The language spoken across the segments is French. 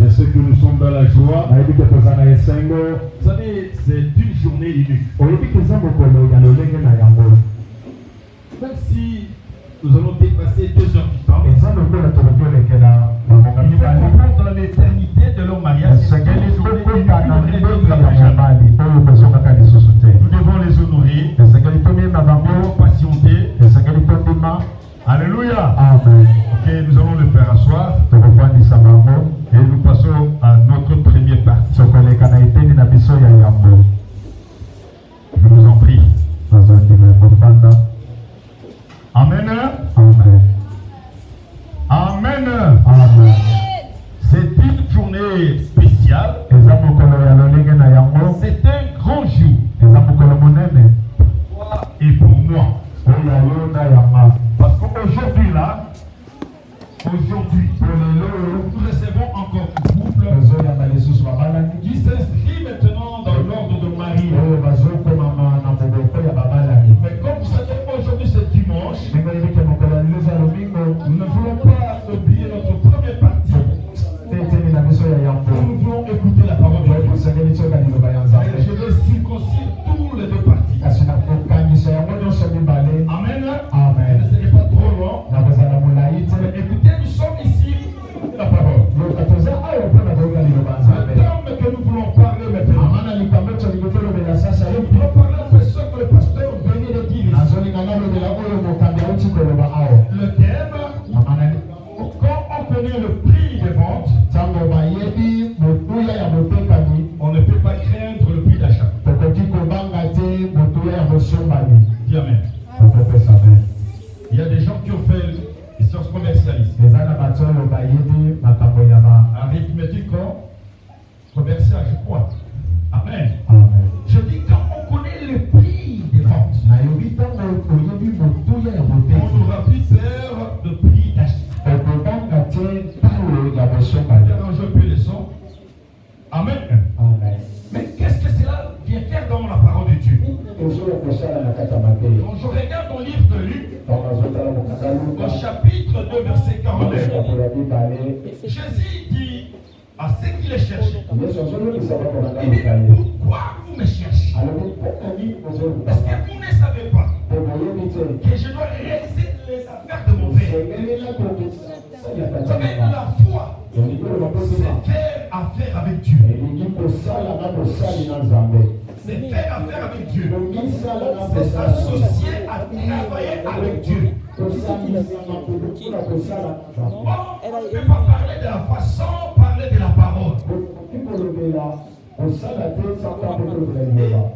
Je sais que nous sommes dans la joie. Vous savez, c'est une journée unique. Même si nous allons dépasser 2 heures du temps, il faut comprendre dans l'éternité de leur mariage. Nous devons les honorer, nous devons patienter. Alléluia. Amen. Ok, nous allons le faire asseoir. Et nous passons à notre première partie. Je vous en prie. Amen. Amen. Amen. Amen. C'est une journée spéciale. C'est un grand jour. Et pour moi. Parce qu'aujourd'hui là, nous recevons encore un couple qui s'inscrit maintenant dans l'ordre de Marie. Mais comme vous savez, aujourd'hui c'est dimanche, nous ne voulons pas oublier notre première partie. Nous voulons écouter la parole de Dieu. Et je vais circoncire tous les deux parties. Amen. Amen. Ne serait pas trop long. Mais écoutez, nous sommes ici pour la parole. Le terme que nous voulons parler maintenant, nous voulons parler de ce que le pasteur venait de dire. Le thème, quand on connaît le prix des ventes, on ne peut pas craindre le prix d'achat. Dis Amen. Il y a des gens qui ont fait des sciences commerciales ici. Arithmétique commercial, je crois. Amen. Amen. Je dis quand on connaît le prix des ventes, on n'aura plus peur de prix d'achat. Arrange un peu les sons. Amen. Amen. Mais qu'est-ce que cela vient faire dans la parole de Dieu? Quand je regarde dans le livre de Luc, au chapitre 2, verset 49, Jésus dit à ceux qui les cherchaient, il dit, pourquoi vous me cherchez? Est-ce que vous ne savez pas que je dois réaliser les affaires de mon Père? Vous savez, la foi, c'est faire affaire avec Dieu. C'est faire affaire avec Dieu. C'est s'associer à travailler avec Dieu. On ne peut pas parler de la façon, parler de la parole.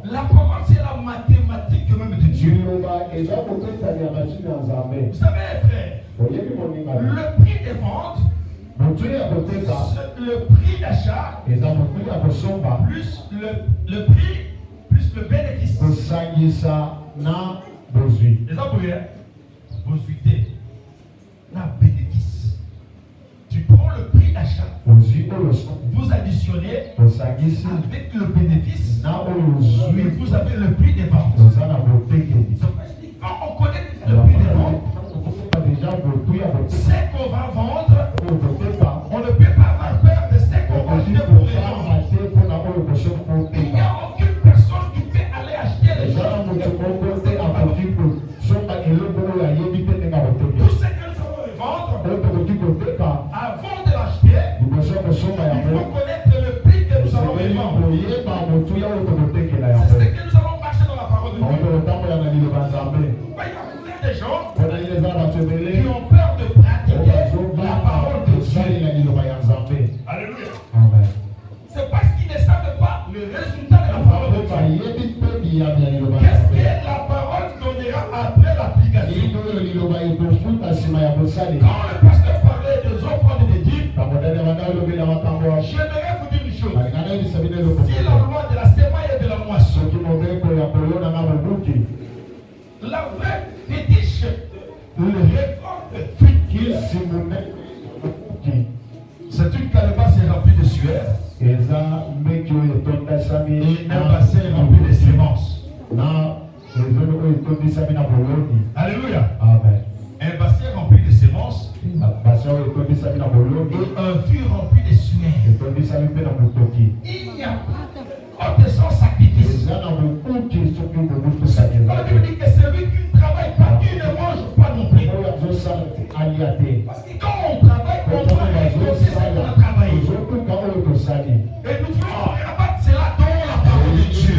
La parole, c'est la mathématique même de Dieu. Vous savez, frère, le prix des ventes, le prix d'achat, plus le prix, plus le bénéfice. Les employés, la bénéfice. Tu prends le prix d'achat, vous additionnez avec le bénéfice, et vous avez le prix des ventes. Quand on connaît le prix des ventes, c'est qu'on va vendre, on ne peut pas avoir peur de ce qu'on va acheter pour les vendre. Il n'y a aucune personne qui peut aller acheter les choses. Tout ce que nous allons vendre, avant de l'acheter, il faut connaître le prix que nous allons vendre. C'est ce que nous allons marcher dans la parole de Dieu. Il y a des gens qui ont peur de pratiquer la parole de Dieu. Alléluia. Amen. C'est parce qu'ils ne savent pas le résultat de la parole de Dieu. Qu'est-ce que la parole donnera après l'application? Quand le pasteur parlait des offrandes et des dîmes, j'aimerais vous dire une chose. Si la loi de la semaille et de la moisson, la vraie fétiche, le récolte futile, c'est une calebasse remplie de sueur et un bassin rempli de semences. Alléluia. Amen. Un bassin rempli de semences et fut rempli de sueur. Il n'y a pas de sans sacrifice. On dit que celui qui ne travaille pas, qui ne mange pas non plus. Parce que quand on travaille, on doit récolter ce qu'on a travaillé. Et nous voulons rabattre cela dans la parole de Dieu.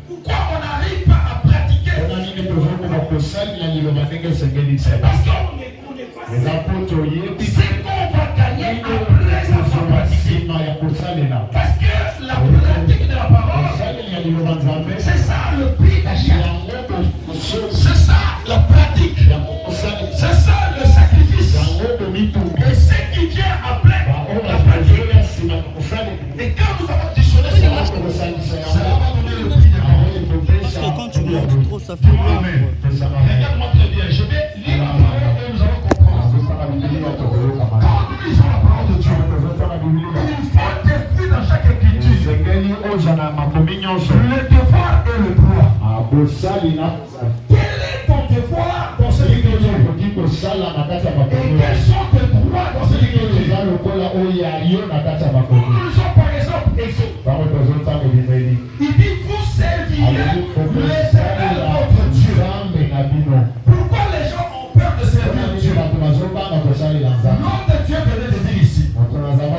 Pourquoi on n'arrive pas à pratiquer? Parce qu'on n'est pas sûr. C'est qu'on va gagner après avoir pratiqué. Parce que la pratique de la parole, c'est ça le prix d'achat. C'est ça la pratique. C'est ça le sacrifice. Et ce qui vient après la pratique. Et quand nous avons additionné cela, ça va donner le prix d'achat. Parce que quand tu montres trop, ça fait l'ombre. Regarde-moi très bien. Je vais lire la parole et nous allons comprendre. Quand nous lisons la parole de Dieu, il faut des fruits dans chaque écriture. Le devoir et le droit. Quel est ton devoir dans cette écriture? Et quels sont tes droits dans cette écriture? Nous lisons par exemple Exode. Il dit vous servirez l'Éternel votre Dieu. Pourquoi les gens ont peur de servir Dieu? L'homme de Dieu venait de dire ici. On commençait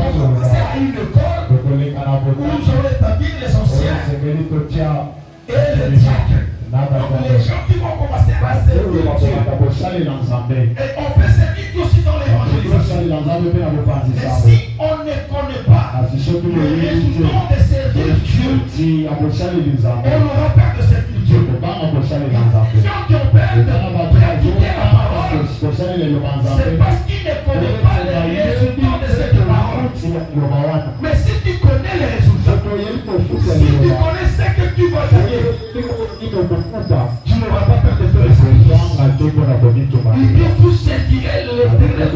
à une école où nous allons établir les anciens et les diacres. Donc les gens qui vont commencer à servir Dieu. Et on peut servir aussi dans l'évangélisation. Mais si on ne connaît pas le résultat de servir Dieu, on aura peur de servir Dieu. Les gens qui ont peur de pratiquer la parole, c'est parce qu'ils ne connaissent pas les résultats de cette parole. Mais si tu connais les résultats, si tu connais ce que tu vas gagner, tu n'auras pas peur de faire le sacrifice. Il dit vous servirez l'Éternel.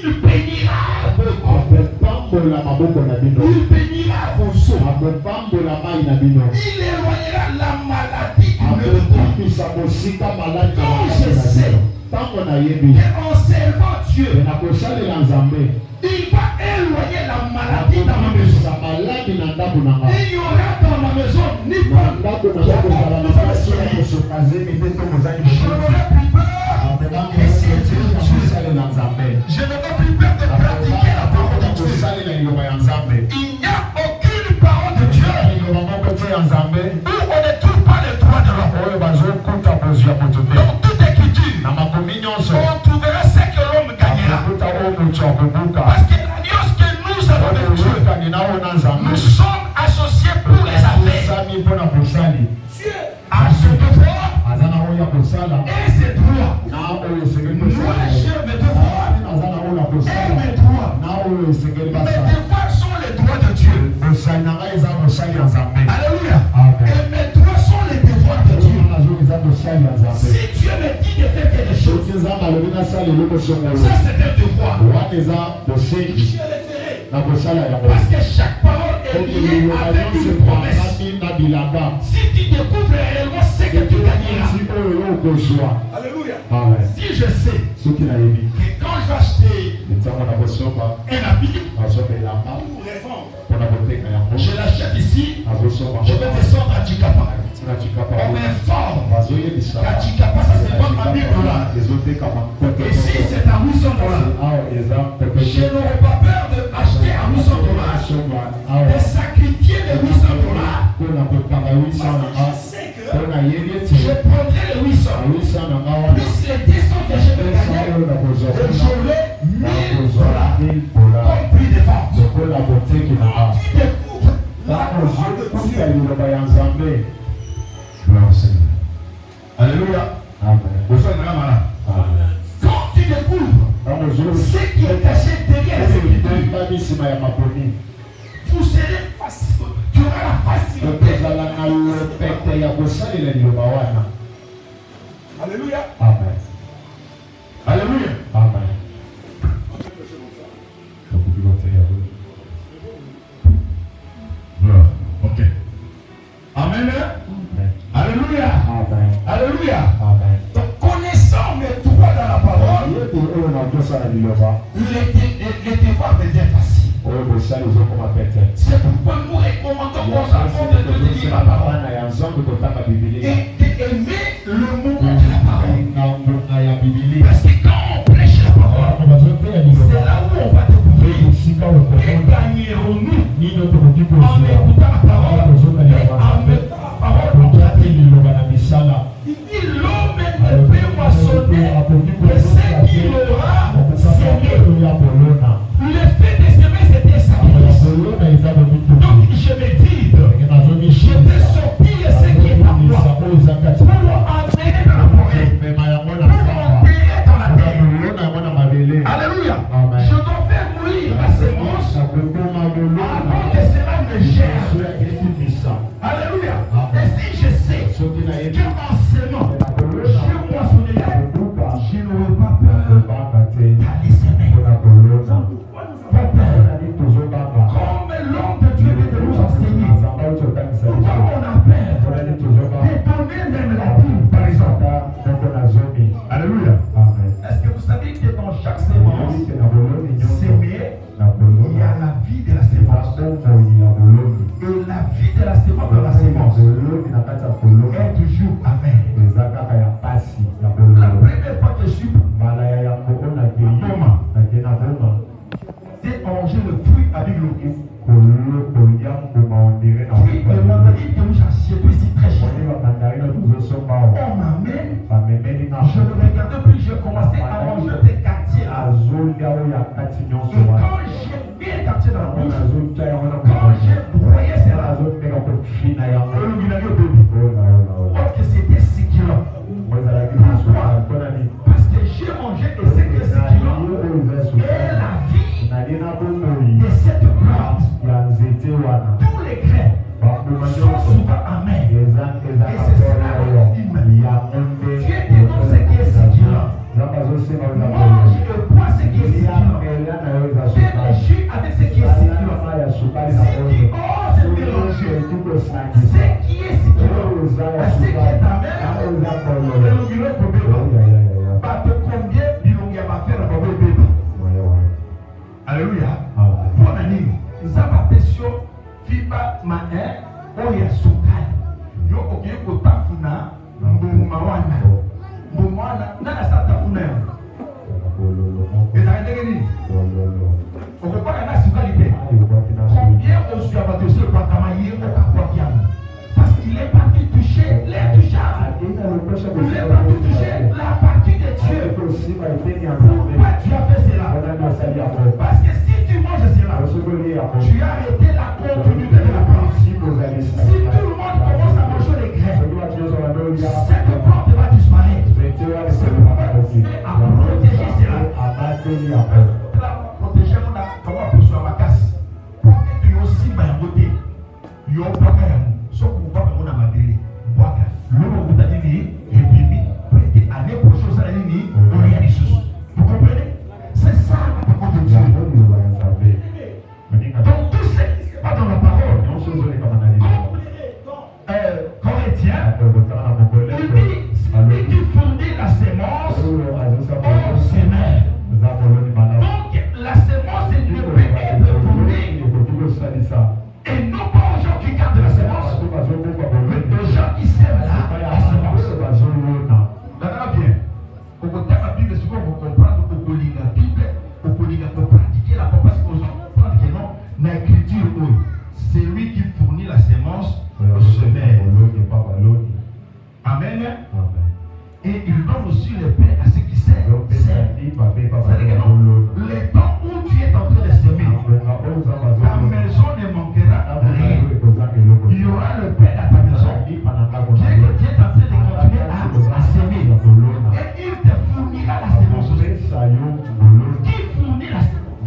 Il bénira vos corps. Il bénira vos os. Il éloignera la maladie du même temps. Quand je sais qu'en servant Dieu, il va éloigner la maladie dans ma maison. Il y aura dans ma maison ni femme. Je n'aurai plus peur de servir Dieu. Je n'aurai plus peur de pratiquer la parole de Dieu. Il n'y a aucune parole de Dieu où on ne trouve pas les droits de l'homme. Dans toute écriture, on trouvera ce que l'homme gagnera. Parce que l'alliance que nous avons avec Dieu, nous sommes associés pour les affaires. Dieu a ce devoir et ses droits. Moi, j'ai mes devoirs et mes droits. Mes devoirs sont les droits de Dieu. Alléluia. Et mes droits sont les devoirs de Dieu. Si Dieu me dit de faire quelque chose, ça c'est un devoir. Je le ferai. Parce que chaque parole est liée avec une promesse. Si tu découvres réellement ce que tu gagneras. Alléluia. Si je sais que quand je vais acheter un habit pour revendre, je l'achète ici, je vais descendre à Chikapa. On m'informe qu'à Chikapa ça se vend à $1000. Et si c'est à $800, je n'aurai pas peur d'acheter à $800, de sacrifier les $800. Parce que je sais que je prendrai les 800 plus les 200 que je vais gagner, et j'aurai $1000 comme prix de vente. Tu découvres la parole de Dieu. Alléluia. Quand tu découvres ce qui est caché derrière les écritures, vous serez facile. Tu auras la facilité. Alléluia. Amen. Alléluia. Amen. Ok. Amen. Alléluia. Amen. Alléluia. Amen. Donc connaissant mes droits dans la parole, les devoirs deviennent faciles. C'est pourquoi nous recommandons aux enfants de lire la parole et d'aimer le moment de la parole. Parce que quand on prêche la parole, c'est là où on va découvrir et gagnerons-nous en écoutant la parole et en mettant la parole en pratique. Il dit l'homme ne peut moissonner que ce qu'il aura semé. Le fait de semer, c'était sacrifice. Donc je me dis, je vais sortir ce qui est à moi pour amener dans la forêt, pour enterrer dans la terre. Alléluia. Je dois faire mourir la sémence avant que cela ne germe. Alléluia. Et si je sais qu'en semant, je moissonnerai, je n'aurai pas peur d'aller semer. Comme l'homme de Dieu vient de nous enseigner, pourquoi on a peur de donner même la dîme, par exemple. Alléluia. Est-ce que vous savez que dans chaque sémence semée, il y a la vie de la sémence. Et la vie de la sémence dans la sémence est toujours amen. La première fois que je suis c'est manger le fruit avec l'eau. Fruit de mandarine que nous achètons ici très cher. On m'amène, je ne regardais plus, je commençais à manger des quartiers là. Et quand j'ai mis un quartier dans la bouche, quand j'ai broyé cela, que c'était succulent. Pourquoi? Parce que j'ai mangé et c'est que succulent et la vie de cette plante. Tous les grains sont souvent amers. Et c'est cela l'ultime. Dieu te donne ce qui est succulent. Mange et bois ce qui est succulent. Fais le jus avec ce qui est succulent. Si tu oses mélanger ce qui est succulent à ce qui est amer, combien d'ilongia va faire un bébé? Alléluia. Pour un ami, nous avons apprécié Fiba Maher, Oya Sokal. Yo, ok, Kotafuna, Mboumawana. Mboumawana, Nana Satafuna. Et ça a été gagné. On ne peut pas gagner la sukalité. Combien on se a battu sur le Bakamaïe au Kapokiam? Parce qu'il est parti toucher les touchables. Il est parti toucher la partie de Dieu. Pourquoi tu as fait cela? Parce que si tu manges cela, tu as arrêté la continuité de la plante. Si tout le monde commence à manger les grains, cette plante va disparaître. C'est pourquoi continuer à protéger cela. Protéger comment pour soi ma casse. Pour que tu aies aussi ma beauté. Il y a un peu sauf pour voir comment on a ma délai. L'homme vous a dit, et puis, année prochaine, ça a dit, on a des choses. Vous comprenez? C'est ça la parole de Dieu. Donc, tout ce qui se passe dans la parole, Corinthiens, il dit, celui qui fournit la sémence au semeur. Donc, la sémence ne peut être fournie et non pas aux gens qui gardent la sémence, mais aux gens qui sèment la sémence. D'accord, bien. Au côté de la Bible, c'est qu'on va comprendre au Bible, pour pratiquer la parole, parce qu'on comprend que non, l'écriture, c'est lui qui fournit la sémence au semeur. Amen. Et il donne aussi le pain à ceux qui sèment. C'est-à-dire que non, le temps où tu es en train de semer, ta maison ne manquera rien. Il y aura le pain à ta maison. Dieu est en train de continuer à semer. Et il te fournira la sémence aussi. Qui fournit la sémence?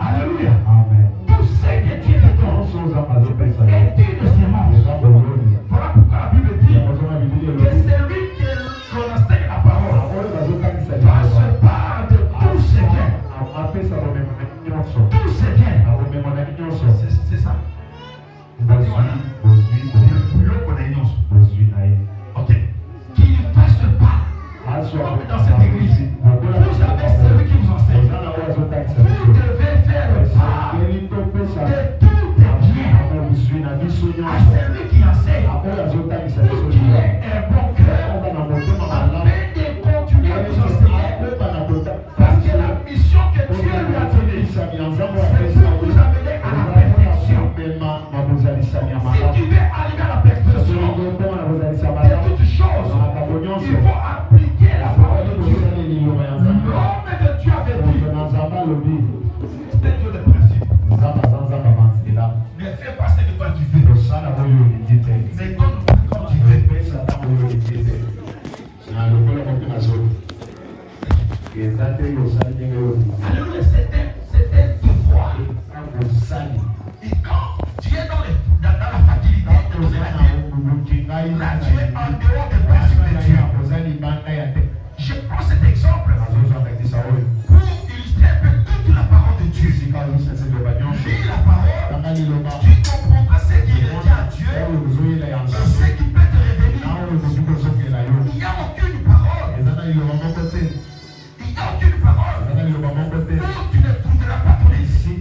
Alléluia. Tout ce que Dieu te donne est une semence. Voilà pourquoi la Bible dit que celui qu'on enseigne la parole passe par de tous ses biens. Tous ses biens. C'est ça. Ok. Qu'il fasse pas. Comme dans cette église. Vous avez celui qui vous enseigne. Vous devez faire le part de tous tes biens à celui qui enseigne. Pour qu'il ait un bon cœur afin de continuer à vous enseigner. Parce que la mission que Dieu lui a donnée, c'est pour vous amener à la perfection. Si tu veux arriver à la perfection de toutes choses, il faut appliquer la parole de Dieu. L'homme de Dieu avait dit, c'est Dieu de principe. Ne fais pas ce que toi tu veux. Mais donne comme tu veux. Alléluia, c'est un devoir. Et quand tu es dans la facilité de donner la vie, là tu es en dehors des principes de Dieu. Je prends cet exemple pour illustrer un peu toute la parole de Dieu. Lis la parole, tu comprendras ce qui revient à Dieu et ce qui peut te révéler. Il n'y a aucune parole. Il n'y a aucune parole où tu ne trouveras pas ton esprit.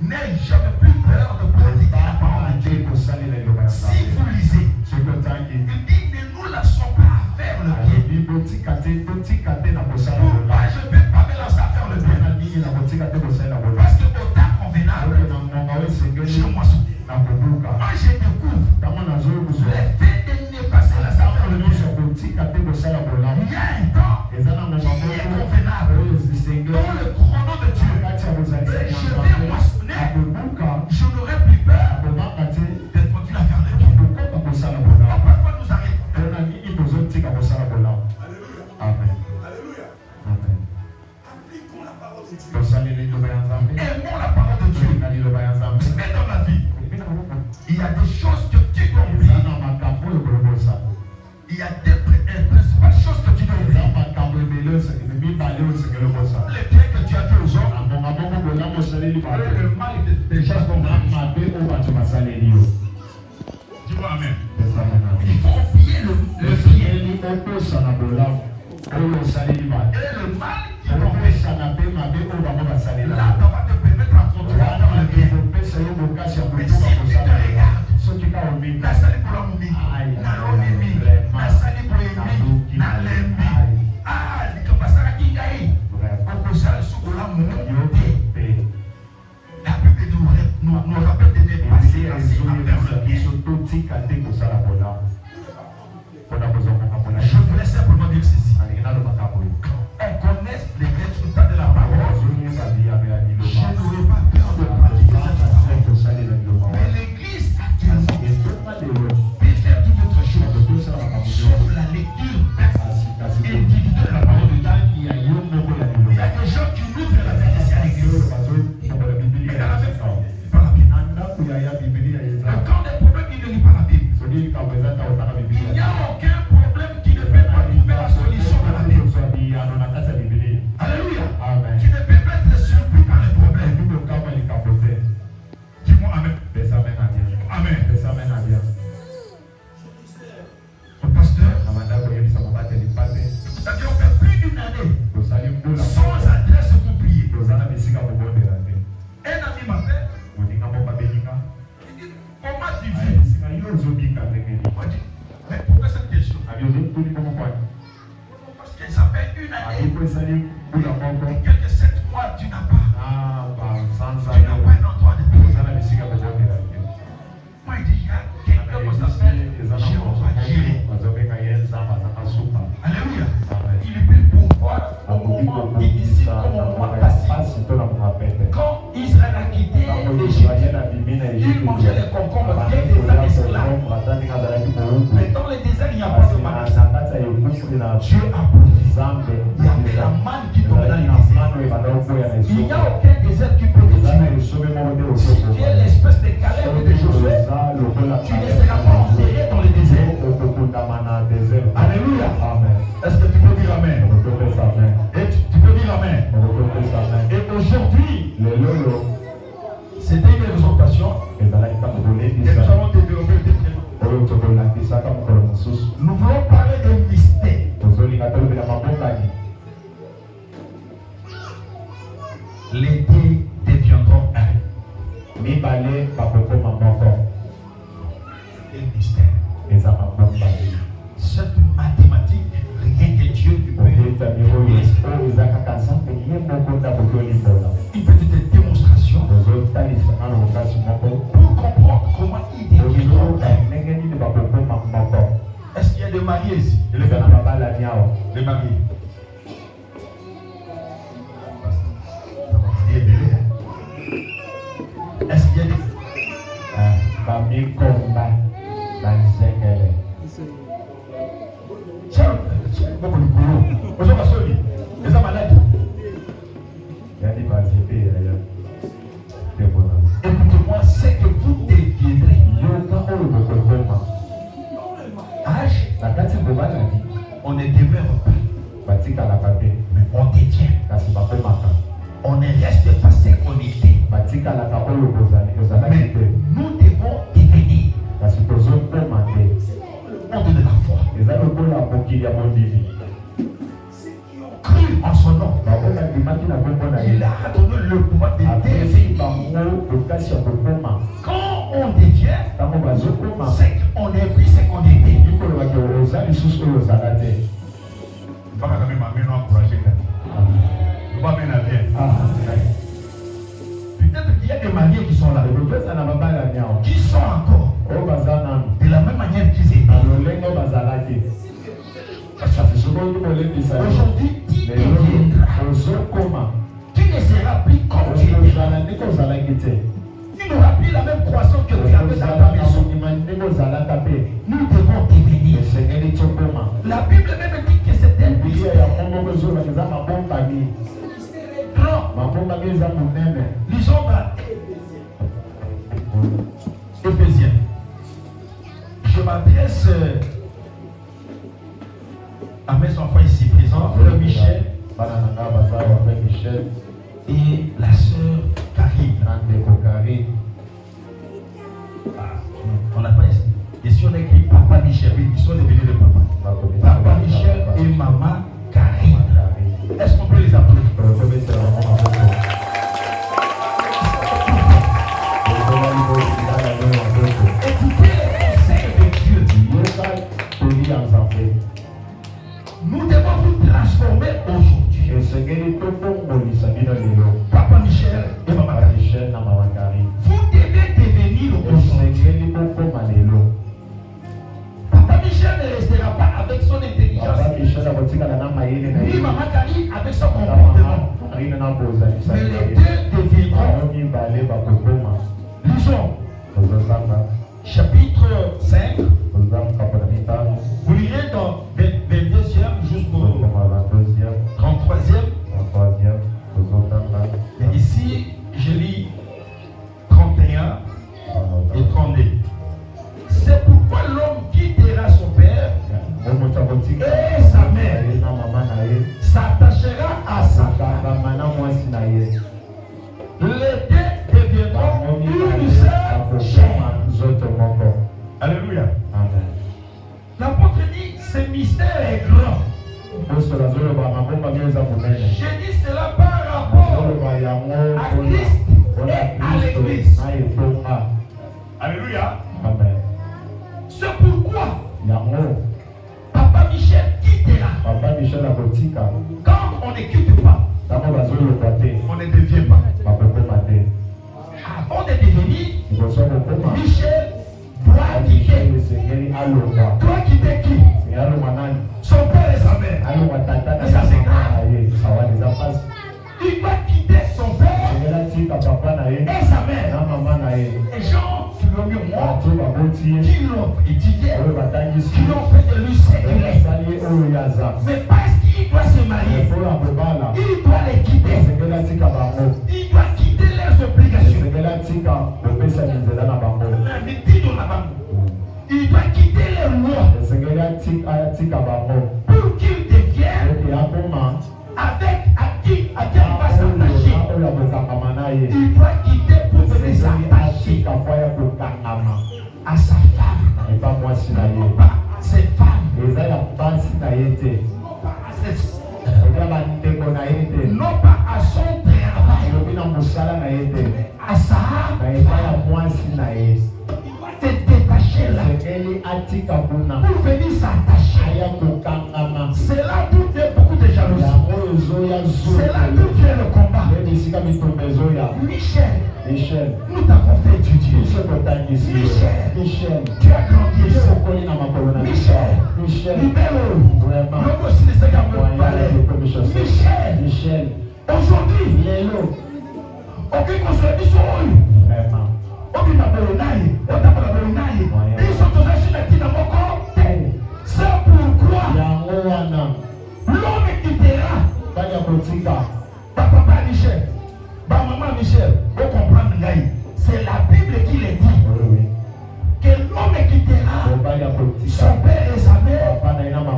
N'aie jamais plus peur de pratiquer la parole de Dieu. Si vous lisez, il dit ne nous laissons pas faire le bien. Pourquoi je ne vais pas me lancer à faire le bien? Parce que au temps convenable, je moissonne. Moi je découvre le fait de ne pas se lancer à faire le bien. Il y a un temps qui est convenable dans le chrono de Dieu. Et je vais moissonner. Je n'aurai plus peur de continuer à faire le bien. Parfois nous arrêtons. Amen. Alléluia. Amen. Appliquons la parole de Dieu. Aimons la parole de Dieu. Mais dans la vie, il y a des choses que tu dois oublier. Il y a des principales choses que tu dois oublier. Les biens que tu as fait aux hommes, le mal est déjà dans la vie. Dis-moi amen. Il faut oublier le bien. Et le mal qui t'ont fait. Là, ça va te permettre à continuer à faire le bien. Mais si tu te regardes, nasali pour la mumbi, nalonimi, nasali pour l'ennemi, nalembi. Ah, ni kapasara kingai. Okosala sukola monte. La Bible nous rappelle de ne pas se lancer à faire le bien. Je voulais simplement dire ceci. On connaît les résultats de la parole. Je n'aurais pas peur de pratiquer cette parole. Mais l'église actuellement peut faire toute autre chose, sauf la lecture individuelle de la parole de Dieu. Il y a des gens qui ouvrent la Bible ici à l'église. Mais dans la même temps, ils parlent la Bible. Mais quand des problèmes, ils ne lisent pas la Bible. Il n'y a aucun problème qui ne peut pas trouver la solution dans la Bible. Alléluia. Tu ne peux pas être surpris par les problèmes. Dis-moi amen. Amen. Le pasteur, c'est-à-dire on fait plus d'une année sans adresse pour prier. Un ami m'appelle. Il dit, comment tu vis? Moi, je dis, mais pourquoi cette question? Parce que ça fait une année. Et quelques 7 mois, tu n'as pas. Tu n'as pas un endroit de prier. Moi, il dit, il y a quelqu'un qui s'appelle Jéhovah Jireh. Alléluia. Il peut pouvoir au moment difficile comme au mois passé. Quand Israël a quitté l'Égypte, il mangeait les concombres bien des esclaves. Mais dans le désert, il n'y a pas de maïs. Dieu a provisé. Il y avait la manne qui tombait dans les déserts. Il n'y a aucun désert qui peut te tuer. Si tu es l'espèce de Caleb et de Josué, tu ne seras pas enterré dans le désert. Alléluia. Est-ce que tu peux dire amen? Et tu peux dire amen. Et aujourd'hui, c'était une exhortation et nous allons développer le thème. Nous voulons parler de mystère. Les deux deviendront un. Et mystère. Cette mathématique, rien que Dieu lui peut. Une petite démonstration pour comprendre comment il deviendront un. Est-ce qu'il y a des mariés ici? Les mariés. Est-ce qu'il y a des écoutez-moi, c'est que vous deviendrez âge, on ne demeure pas, mais on devient. On ne reste pas ce qu'on était. Mais nous devons devenir. On de la foi. Cru en son nom. Il a donné le pouvoir de devenir. Quand on devient, c'est qu'on est plus ce qu'on était. Peut-être qu'il y a des mariés qui sont là, qui sont encore de la même manière qu'ils étaient. Aujourd'hui, tu deviendras. Tu ne seras plus comme tu étais. Tu n'auras plus la même croissance que tu avais dans ta maison. Nous devons devenir. La Bible même dit que c'est un mystère. Lisons dans Éphésiens. Je m'adresse à mes enfants ici présents, frère Michel et la sœur Karine. On n'a pas ici, on a écrit Papa Michel, ils sont devenus de papa. Papa Michel et Maman Karine. Est-ce qu'on peut les applaudir? Écoutez les conseils de Dieu. Nous devons nous transformer aujourd'hui. Papa Michel et Maman Karine. Vous devez devenir aujourd'hui. Papa Michel ne restera pas avec son intelligence. Ni Maman Karine avec son comportement. Mais les deux deviendront. Lisons. Chapitre 5. Vous lirez dans 22e jusqu'au 33e. Et ici, je lis 31 et 32. C'est pourquoi l'homme quittera son père et sa mère, s'attachera à sa femme. Les deux deviendront une seule chair. Alléluia. L'apôtre dit, ce mystère est grand. Je dis cela par rapport à Christ et à l'Église. Alléluia. C'est pourquoi Papa Michel quittera. Quand on ne quitte pas, on ne devient pas. Avant de devenir, Michel doit quitter. Doit quitter qui? Son père et sa mère. Et ça c'est grave. Il doit quitter son père et sa mère. Et gens qui l'ont mis au monde, qui l'ont étudié, qui l'ont fait de lui séculier. Mais parce qu'il doit se marier, il doit les quitter. Il doit quitter leurs obligations. Il doit quitter les lois pour qu'il devienne avec à qui il va s'attacher. Il doit quitter pour venir s'attacher à sa femme, non pas à ses femmes, non pas à ses non pas à son travail, à sa âme. Il doit se détacher là pour venir s'attacher. C'est là d'où vient beaucoup de jalousie. C'est là d'où vient le combat. Michel, nous t'avons fait étudier. Michel, tu as grandi ici. Michel, libéré. L'homme aussi les Michel, aujourd'hui, aucun conseil du soir. C'est pourquoi l'homme quittera. Papa Michel, maman Michel, vous comprenez, c'est la Bible qui le dit. Que l'homme quittera son père et sa mère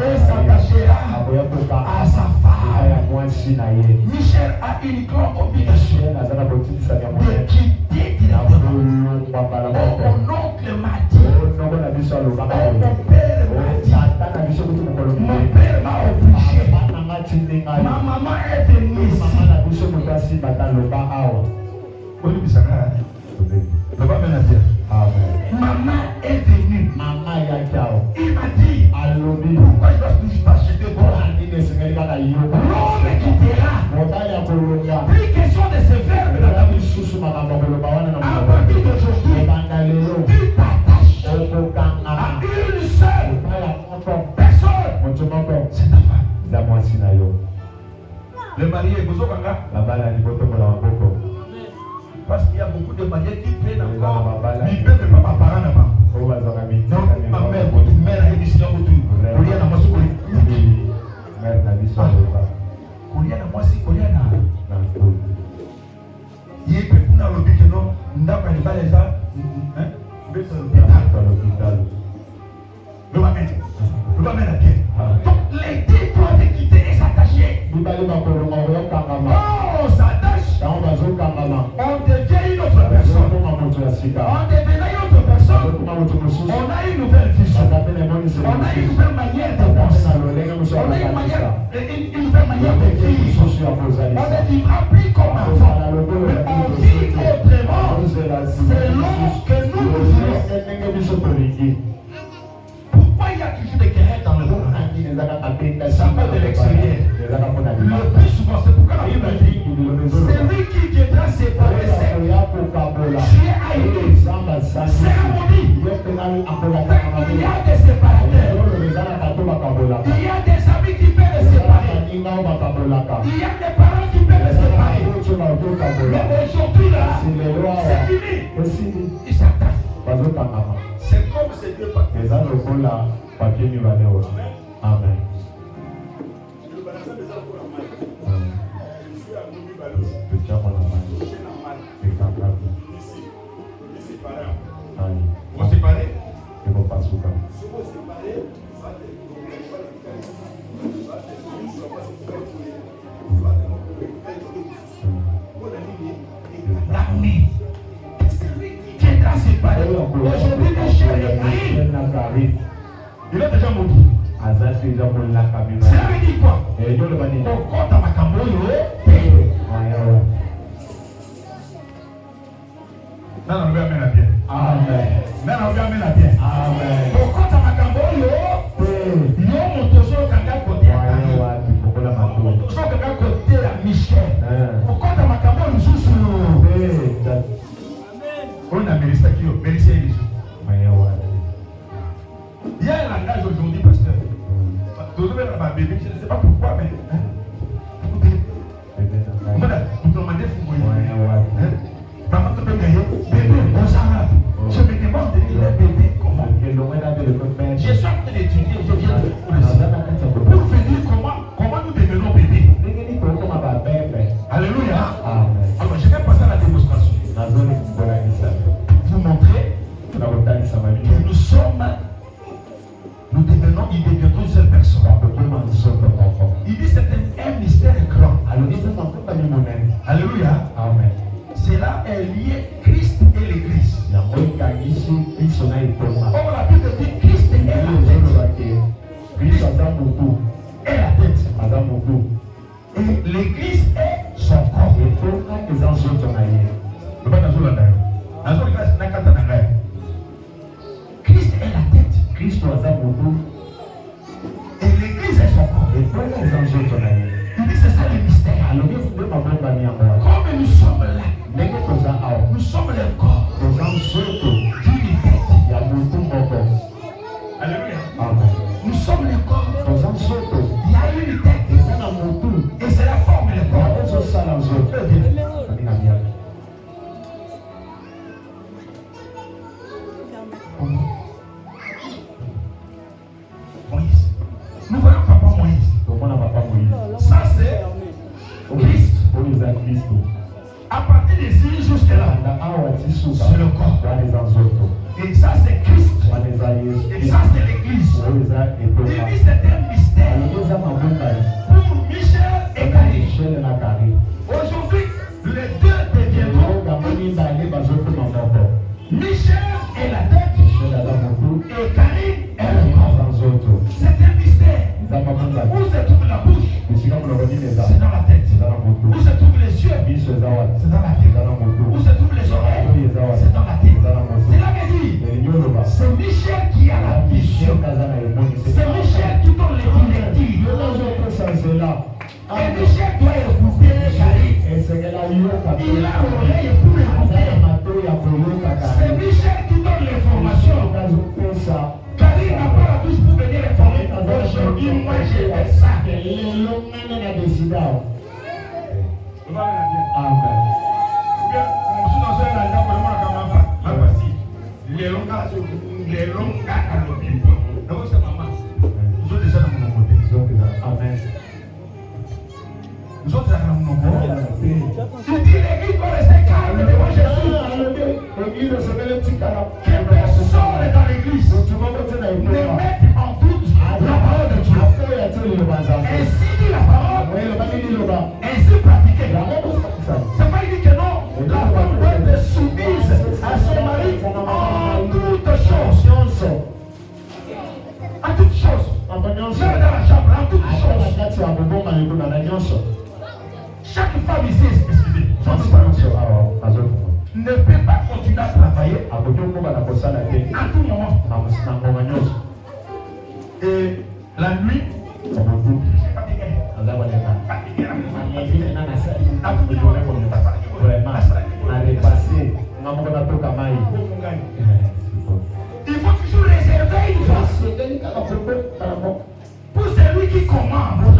et s'attachera à sa femme. Michel a une grande obligation de quitter directement. Mon oncle m'a dit, mon père m'a dit, mon père m'a obligé, ma maman est venue ici. Maman est venue. Il m'a dit, pourquoi je dois toujours t'acheter bon? L'homme quittera. Plus question de se faire de la bouche. À partir d'aujourd'hui, tu t'attaches à une seule personne. C'est ta femme. Le marié est besoin de parce qu'il y a beaucoup de mariés qui prennent encore. Ils ne peuvent pas ma parole là-bas. Donc, ma mère, votre mère a dit si on vous dit, Koryana, moi, c'est Koryana, moi, c'est Koryana. Il est prêt pour nous le que non, nous n'avons pas les balles, ça. Le va mettre à pied. Donc, les deux doivent quitter et s'attacher. Oh, on s'attache. On devient une autre personne. En devenant une autre personne, on a une nouvelle vision. On a une nouvelle manière de penser. On a une nouvelle manière de vivre. On ne vivra plus comme avant. Mais on vit autrement selon que nous voulons. Pourquoi il y a toujours des querelles dans le monde? Ça vient de l'extérieur. Le plus souvent, c'est pourquoi la Bible dit, celui qui viendra séparer ses chiens haïs, c'est maudit. Il y a des séparateurs. Il y a des amis qui peuvent les séparer. Il y a des parents qui peuvent les séparer. Mais aujourd'hui là, c'est fini. Ils s'attachent. C'est comme c'est Dieu. Amen. Vous séparez? L'ami, c'est lui qui viendra séparer. Aujourd'hui, le chien arrive. Il est déjà maudit. Ça veut dire quoi? Okota makambo yo. Non, on va mettre bien. Amen. Non, on va mettre bien. Amen. Okota makambo yo. Yo motoso kanga côté à motoso kanga côté à Michel. Okota makambo lususu. On a mérité qui yo, mérité les autres. Il y a un langage aujourd'hui, pasteur. Vous avez ma bébé, je ne sais pas pourquoi, mais. Écoutez. Vous demandez vous voyez. Maman, tu peux gagner. Bébé, on s'arrête. Je me demande de dire bébé comment. Je suis en train d'étudier, je viens pour venir l'église est son corps. Christ est la tête. Et l'église est son corps. Il dit c'est ça le mystère. Comme nous sommes là, nous sommes le corps d'une tête. Alléluia. Nous sommes le corps. Il y a une tête. Et c'est la forme du corps. Moïse. Nous voyons papa Moïse. Ça c'est Christ. À partir d'ici jusque-là, c'est le corps. Et ça c'est Christ. Et ça c'est l'église. Il dit c'est un mystère pour Michel et Karine. Aujourd'hui, les deux deviendront Michel est la tête et Karine est le corps. C'est un mystère. Où se trouve la bouche? C'est dans la tête. Où se trouvent les yeux? C'est dans la tête. Où se trouvent les oreilles? C'est dans la tête. Cela veut dire, c'est Michel qui a la vision. C'est Michel qui donne les directives. Et Michel doit écouter Karine. Il a l'oreille pour écouter. C'est Michel qui donne l'information. Karine n'a pas la bouche pour venir informer. Aujourd'hui, moi j'ai fait ça. Amen. Les longs gars à l'opinion. Donc c'est maman. Nous autres déjà dans mon côté. Amen. Nous autres déjà dans mon côté. Tu dis l'église doit rester calme devant Jésus. Que personne n'est dans l'église ne mette en doute la parole de Dieu. Ainsi dit la parole, ainsi pratiquée. C'est pas dit que non, la femme doit être soumise à son mari en toutes choses. En toutes choses. Même dans la chambre, en toutes choses. Chaque femme ici, excusez, ne peut pas continuer à travailler à tout moment. Et la nuit, il faut toujours réserver une place pour celui qui commande. Même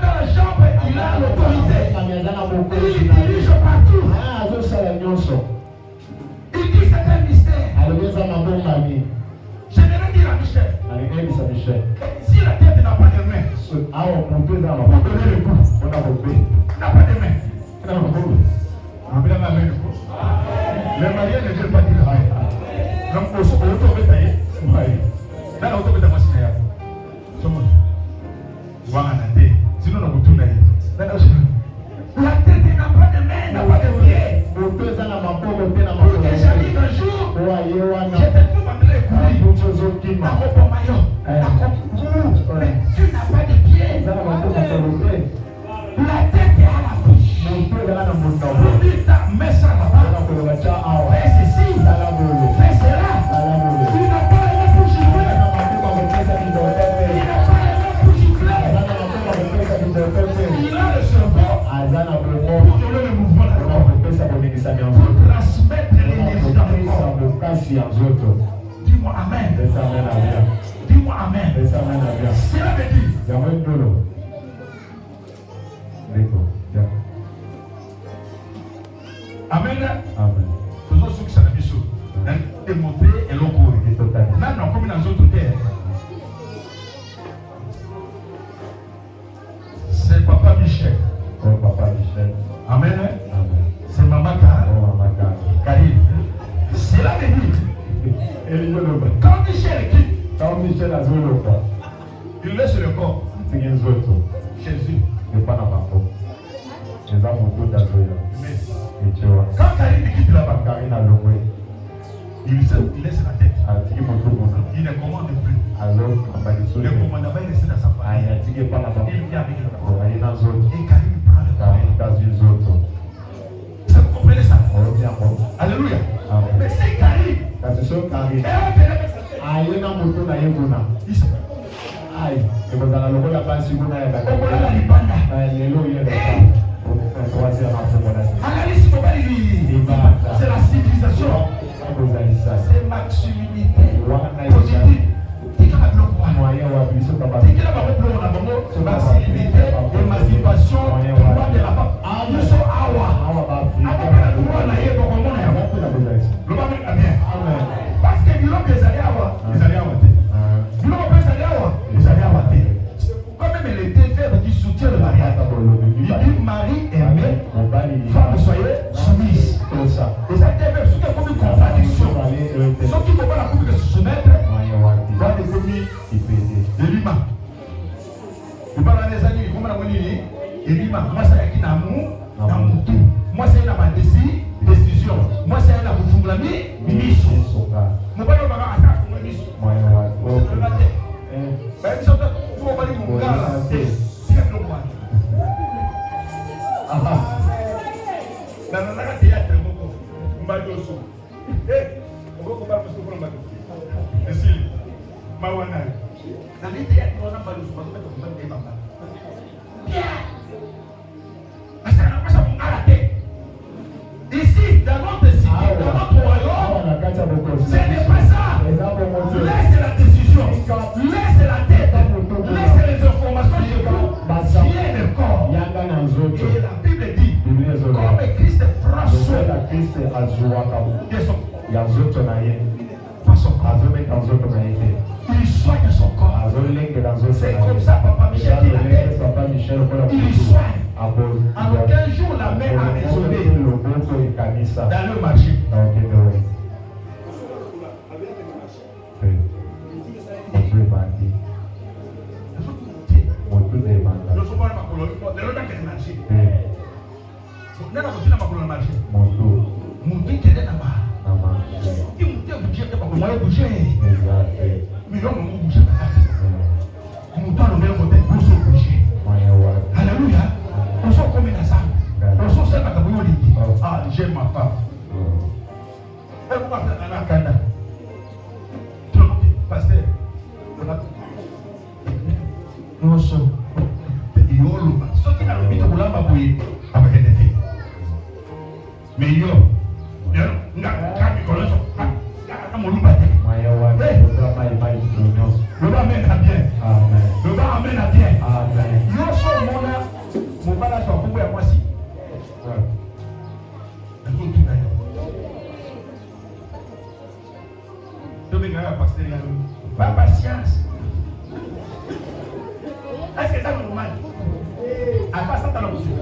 dans la chambre, il a l'autorité. Il dirige partout. Il dit c'est un mystère. J'aimerais dire à Michel, si la tête n'a pas de main, pour donner le coup, n'a pas de main. Le mariage ne veut pas dire rien. Donc, au auto, on va tailler. Dans l'auto, on va tailler. Sinon, on va tout naïf. La tête n'a pas de main, n'a pas de pied. Pour que j'arrive un jour, je te trouve en train de courir. Mais tu n'as pas de pied. La tête est à la bouche. Pour dire ça, mets ça là-bas. Fais ceci, fais cela. Tu n'as pas les mains pour gifler. Il n'a pas les mains pour gifler. Il a le cerveau pour donner le mouvement là-bas. Pour transmettre l'énergie dans le corps. Dis-moi Amen. Dis-moi Amen. Cela veut dire. Amen. Faisons ce que ça veut dire. Démontrer et l'encourir. Même dans comme dans les autres terres. C'est Papa Michel. Amen. C'est Maman Karine. Cela veut dire. Quand Michel quitte, il laisse le corps. Jésus. Quand Karine quitte là-bas, il laisse la tête. Il ne commande plus. Le commandement est resté dans sa famille. Il vient avec le corps. Et Karim prend le corps. Vous comprenez ça? Alléluia. Mais c'est Karim. C'est la civilisation. C'est masculinité positive. Masculinité, émancipation, droit de la femme. Nous sommes awa. Parce que nous sommes des awa. Quand même les deux verbes qui soutiennent le mariage. Il dit mari aimé, femme soyez soumise. Et ça devait être comme une contradiction. Ceux qui ne vont pas la couple de se soumettre, doivent devenir des limas. Vous parlez des amis, vous m'avez dit, et lima, moi c'est qui n'a mou, dans mon tout. Moi c'est une décision. Moi c'est un aboufoulami, ministre. Mon père ne va pas faire un ministre. Ben, ils sont tous les mon gars là. C'est le roi. Dans le théâtre, on va dire ça. On va comparer parce que vous l'avez dit. Ici, Mawana. Dans les théâtres, on n'a pas de souffrance, on va mettre des papas. Parce que n'a pas ça pour arrêter. Ici, dans notre cité, dans notre royaume, ce n'est pas ça. Laisse la décision, laisse la tête, laisse les informations sur vous. Viens le corps. Et la Bible dit, comme Christ prend soin de son corps. Il soigne son corps. C'est comme ça, Papa Michel dit la tête. Il soigne. En aucun jour, la main a raisonné dans le marché. Alléluia. On sort comme une assemblée. On sort ça comme une ligne. Ah, j'aime ma femme. Elle vous appelle à la Kanda. Pasteur. Nous sommes. Ce qui n'a pas mis de boulot à bouillir avec un été. Mais yo, n'a pas mis de boulot à le bas amène à bien. Le bas amène à bien. Nous sommes mon balai sur le à moi si. Pas patience. Est-ce que ça me demande? À part ça, tu as la possibilité.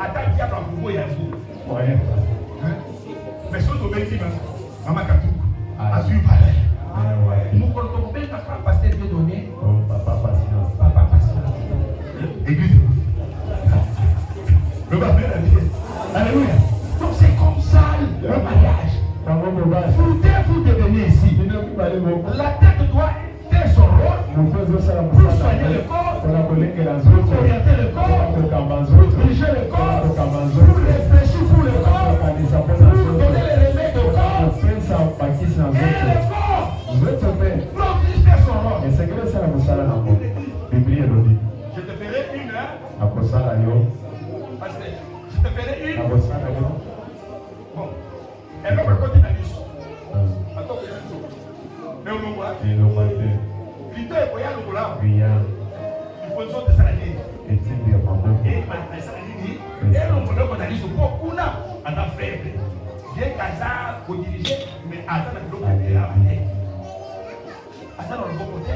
Attends, il y a pas beaucoup de mais si vous avez dit, maman Katou, a suivi pareil. Nous comptons bien papa pasteur Dieu donné. Papa patience. Église. Le baptême de la vie. Alléluia. Donc c'est comme ça le mariage. Vous devenez ici. La tête doit faire son rôle pour soigner le corps, pour orienter le corps, pour diriger le corps, pour réfléchir pour le corps, pour donner les remèdes au corps. Et le corps doit faire son rôle. Je te ferai une heure. Parce que je te ferai une. Bon. Elle va me continuer à dire. Attends, mais on le voit. Plutôt, il faut y aller au boulot. Il faut une sorte de saladier. Et ma saladier, elle on peut qu'on a dit pour Kuna, à ta faible. Bien qu'à ça, pour diriger, mais à ça, on peut la tête. À ça, on peut côté.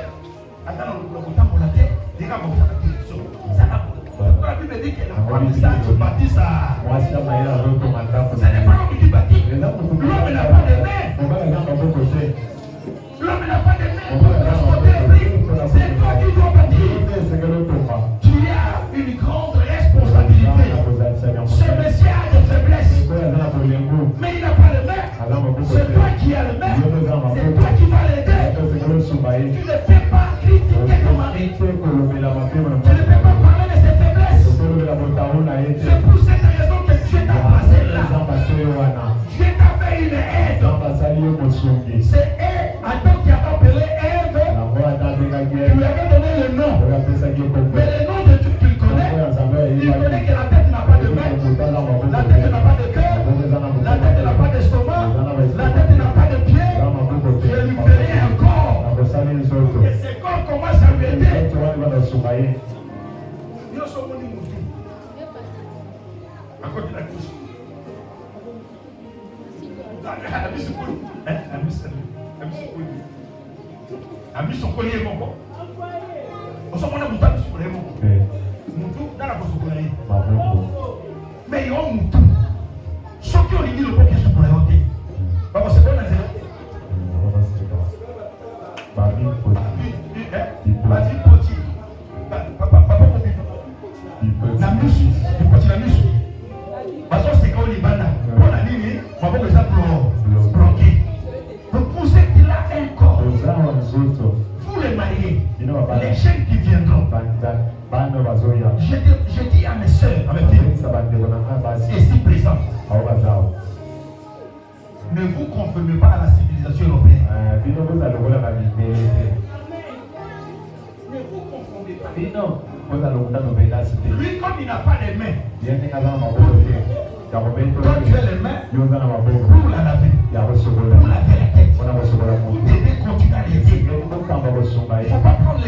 À ça, on peut pour la tête. Les gars, on peut la direction. Ça va. La Bible dit que la femme ça, tu bâtis ça. Ça n'est pas l'homme qui bâtit. L'homme n'a pas de main. L'homme n'a pas de main pour transporter les briques. C'est toi qui dois bâtir. Tu as une grande responsabilité. Ce monsieur a des faiblesses. Mais il n'a pas de main. C'est toi qui as le main. C'est toi qui vas l'aider. Tu ne peux pas critiquer ton mari. Tu ne C'est Adam qui a appelé Ève, qui lui avait donné le nom. Mais le nom de Dieu qu'il connaît, il connaît que la tête n'a pas de main, la tête n'a pas de cœur, la tête n'a pas d'estomac, la tête n'a pas de pied. Je lui ferai un corps. Et ce corps commence à m'aider. Nous sommes venus mourir. À côté de la couche. Ami son collier mon bon. On s'en prend mouton sur les mots. Mouton dans la bosse. Mais il y a un mouton. Ceux qui ont dit le pot qui est sur la haute. Papa c'est bon à dire. Papa la muscle, il faut la muscle. Parce que c'est quand il va là. On a dit, on va ça bloquer. Donc vous êtes là un corps. Vous les mariés, les jeunes qui viendront. Je dis à mes soeurs, à mes filles, ici présentes, ne vous conformez pas à la civilisation européenne. Ne vous confondez pas. Lui, comme il n'a pas les mains, toi tu as les mains pour la laver, pour laver la tête, pour t'aider, continuer à l'aider. Il ne faut pas prendre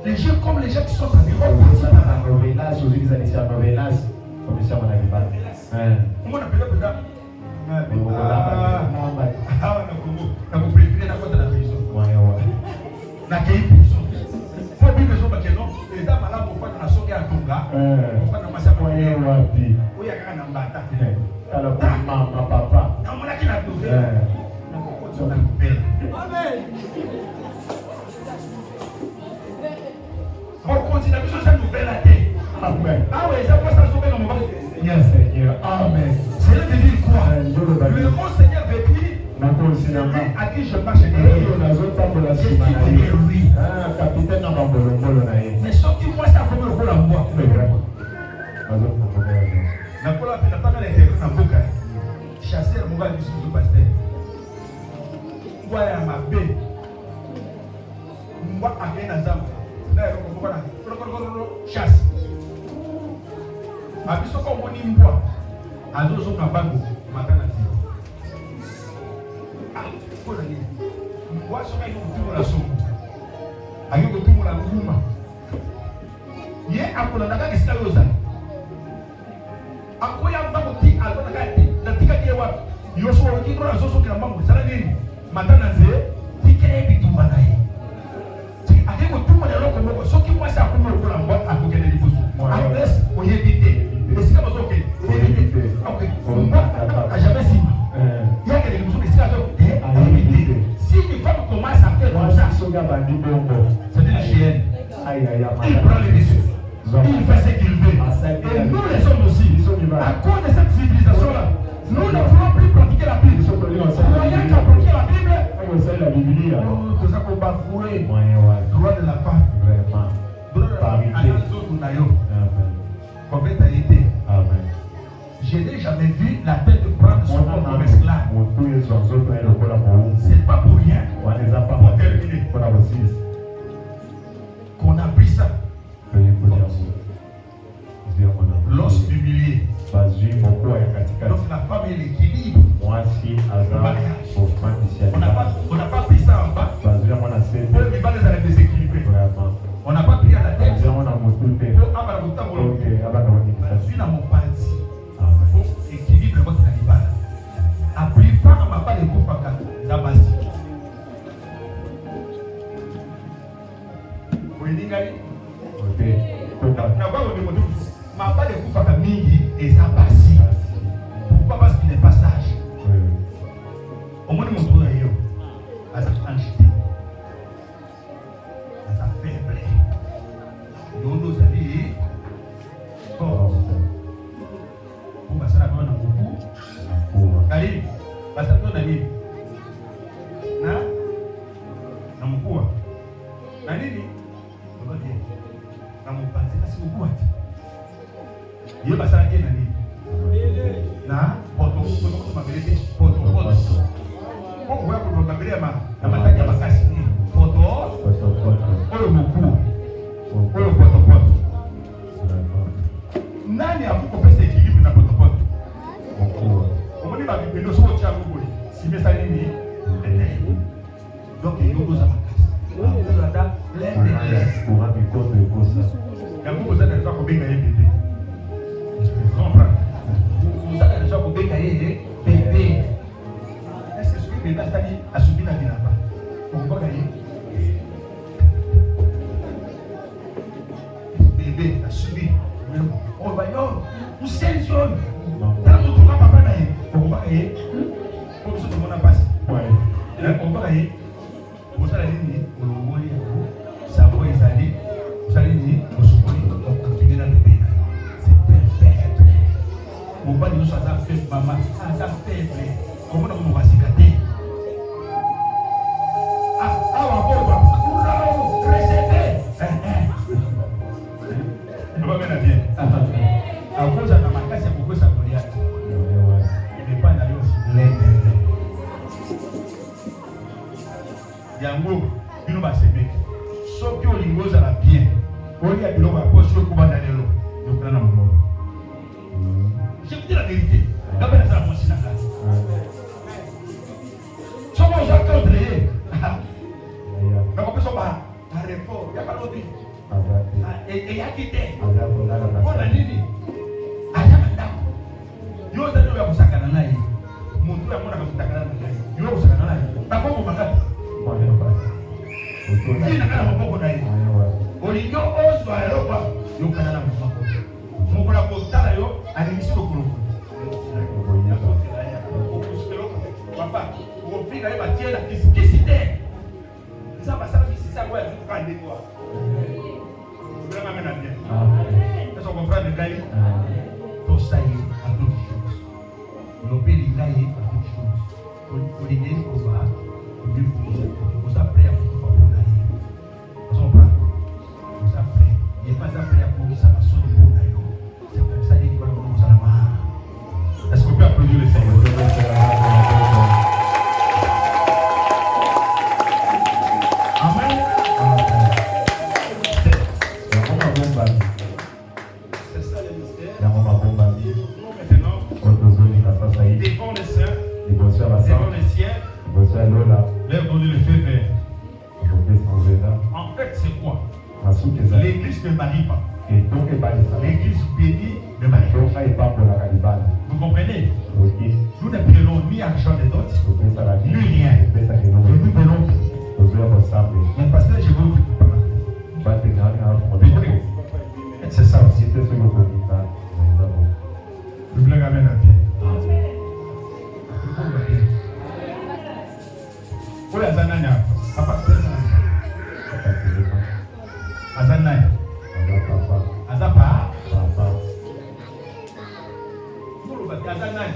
les jeux comme les gens qui sont dans les robes. Comment on appelle ça? Amen. C'est le dire quoi? Le mot Seigneur veut dire à qui je marche derrière lui. Mais sauf que moi, ça comme le rôle en moi. La cola n'a pas l'intérieur dans boca. Chasser mon gars du sous-pasteur. Moi, à ma baie. Moi, à bien dans un. Chasse. A biso ko moni mbwa azozo kabango matana ti ko na ni mbwa so kai ko tumo la so ayo ko tumo la nguma ye akola daga kisika yoza akoya mbango ti alko daga ti na tika ke wa yo so ki ko azozo ka mbango sala nini matana ze tikere bitumba na ye ti ayo ko tumo la loko moko so ki kwa sa ko mo ko la mbwa akokene libusu ables oyebite. Et si comme ça, ok, à jamais si. Il y a que des choses qui sont si une femme commence à faire comme ça, c'est une chienne. Il prend les décisions. Il fait ce qu'il veut. Et nous les hommes aussi, à cause de cette civilisation-là, nous ne pouvons plus pratiquer la Bible. Croyant qu'à pratiquer la Bible, nous avons bafoué le droit de la femme. Combien t'as été? Je n'ai jamais vu la tête prendre son corps comme esclave. C'est pas pour rien. Pour terminer. Qu'on a pris ça. L'os humilié. Donc la femme est l'équilibre. On n'a pas pris ça en bas. Pour les balles à déséquilibrer. On n'a pas pris à la tête. Je suis dans mon parti. Il faut équilibrer votre animal. Appuie pas à ma part de coupe à Zabasi. Vous voyez, ok. Ma part de coupe à Mingi et Zabasi. Pourquoi? Parce qu'il n'est pas sage. Au moins, mon tour d'ailleurs. À sa franchité. À sa faiblesse. Nous nous allons. Pasal aku nak buku, kali pasal tu nani, na buku, nani ni, apa dia, kamu pasal kasih buku aja, dia pasal dia nani, na foto sama beli foto. choses. Pour voir pour vocabulaire, ma mataki ma casse. Photo. Pour le beaucoup. Pour le photo. Nani a beaucoup fait cet équilibre dans votre pote? On dit que nous sommes au Tchad. Si mes amis, donc il y a deux à ma casse. Il y a beaucoup de gens qui ont bien gagné bébé. Je comprends. Vous avez des gens qui ont bien gagné bébé. Est-ce que ce que bébé a subi la vie là-bas? On va gagner. Bébé a subi. On va y aller. Vous savez, dans le tour, papa n'a rien. On va gagner. Pour que tout le monde a passé. On va gagner. Vous allez dire, ça va les aller. Vous allez dire, on continue dans le pays. C'est perfect. On va dire, ça va faire maman. Ça va faire. Comment on va s'y gâter? On va recevoir. On va bien bien. À cause de ma casse, c'est pourquoi ça peut y aller. Il n'est pas dans l'aide. Yango, il nous va s'aimer. Sauf que l'ingos a la bien. On y a de l'eau à poche au Kuba d'Alelo. Donc, là, non. Je vous dis la vérité. D'abord, ça va fonctionner là. Si on va contrer, on peut se battre. Il n'y a pas d'autre. Et il y a quitté. On a dit. Yo za ndio ya kusakana naye. Mtu ya mwana kusakana naye. Yo kusakana naye. Takoko makati. Kina kana mboko naye. Olinyo ozo aeropa yo kana na mboko. Mukula kotala yo alimisiko kuruku. Papa, ukopiga yeba tiela kisikisite. Sasa sasa sisi kwa kande kwa. Vraiment maintenant bien. Est-ce qu'on comprend le gars? Tout ça est à d'autres choses. Le pays là est à d'autres choses. Pour les gars, on va vous apprêter à vous pour d'ailleurs. Vous comprenez? Vous apprêtez. Il n'est pas apprêté à vous ça va sonner pour d'ailleurs. C'est comme ça qu'il faut nous allons. Est-ce qu'on peut applaudir le Seigneur? Amen. C'est ça le mystère. Devant les saints, devant les siens, leur donner le feu vert. En fait, c'est quoi? L'église ne marie pas. L'église bénie ne marie pas. Vous comprenez? Nous ne prenons ni argent de dot, ni rien. Et nous prenons. Mon pasteur, je veux vous parler. C'est ça aussi. Le blague amène à pied. Où est Azanania? Papa, c'est ça. Azanania. Azapa. Azanania.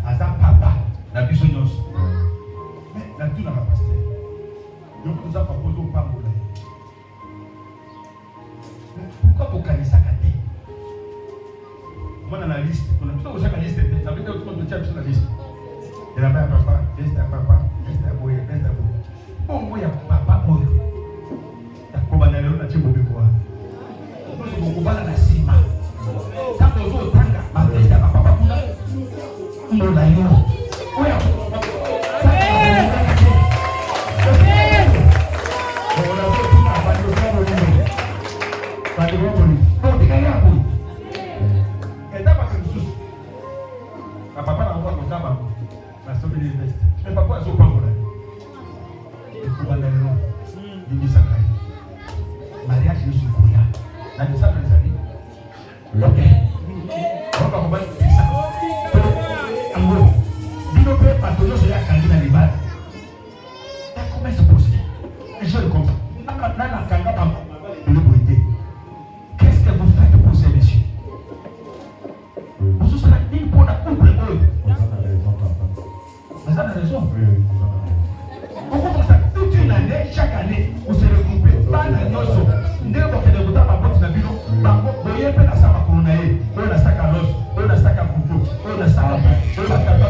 Azapapa. La bisognos. Mais la tout n'a pas pasteur. Donc nous avons proposé au pas. Pourquoi vous connaissez ça? Moi, dans la liste, on a plutôt chaque liste, ça veut dire que tout le monde tient sur la liste. Il y a un papa, il y a un papa, il y a un boy, il y a un boy. Bon, moi, il y a un papa, moi. Il y a un papa, il y a un papa, il y a un papa, il y a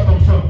Thompson,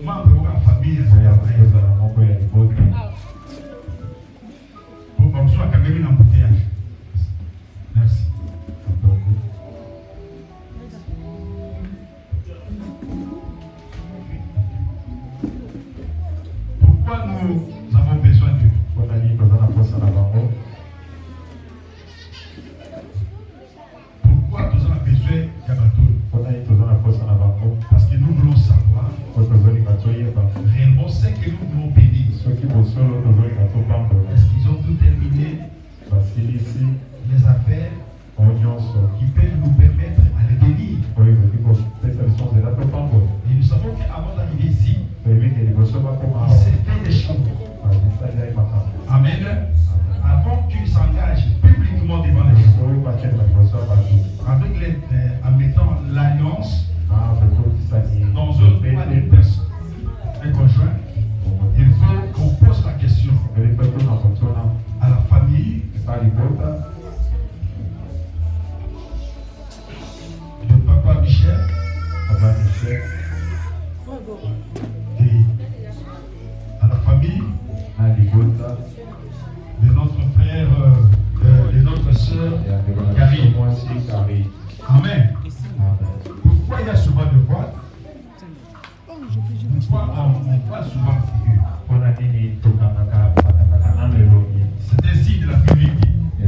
membre de la famille. Merci. Pourquoi nous avons besoin d'eux? Pourquoi nous avons besoin d'Abatou? Parce que nous voulons savoir réellement ce que nous voulons bénir. Est-ce qu'ils ont tout terminé? Les affaires qui peuvent nous permettre à les bénir. Et nous savons qu'avant d'arriver ici, il s'est fait des choses. Amen. Avant qu'ils s'engagent publiquement devant les gens, en mettant l'alliance dans un pas d'une personne, un conjoint, il faut qu'on pose la question à la famille de Papa Michel et à la famille de notre frère, de notre soeur Karine. Amen. Pourquoi il y a souvent de voix? Pourquoi on voit souvent figure? C'est un signe de la fluidité. Nous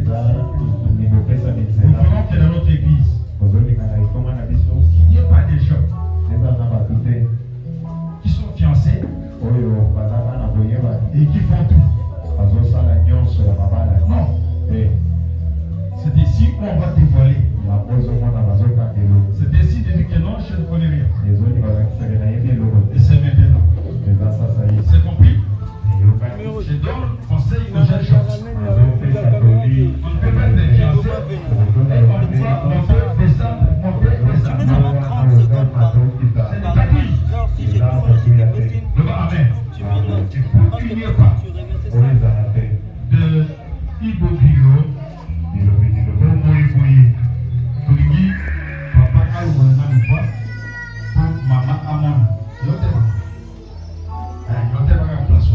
voulons que dans notre église, il n'y ait pas de gens qui sont fiancés et qui font tout. Non. C'est ici où on va dévoiler. C'est ici de dire que non, je ne connais rien. Et c'est maintenant. C'est compris? Je donne conseil aux jeunes gens. On ne peut pas être fiancé. On peut descendre, monter, descendre. Tu mets seulement 30 secondes par genre si j'ai tout reçu des possibles, Amen. tu viens là. Quand Il t'es n'y a pas pas tu remettais ça. de Ibobio, pour Moïboye. Pour lui, papa a eu un emploi pour maman Amon. Yotema. Yotema à place.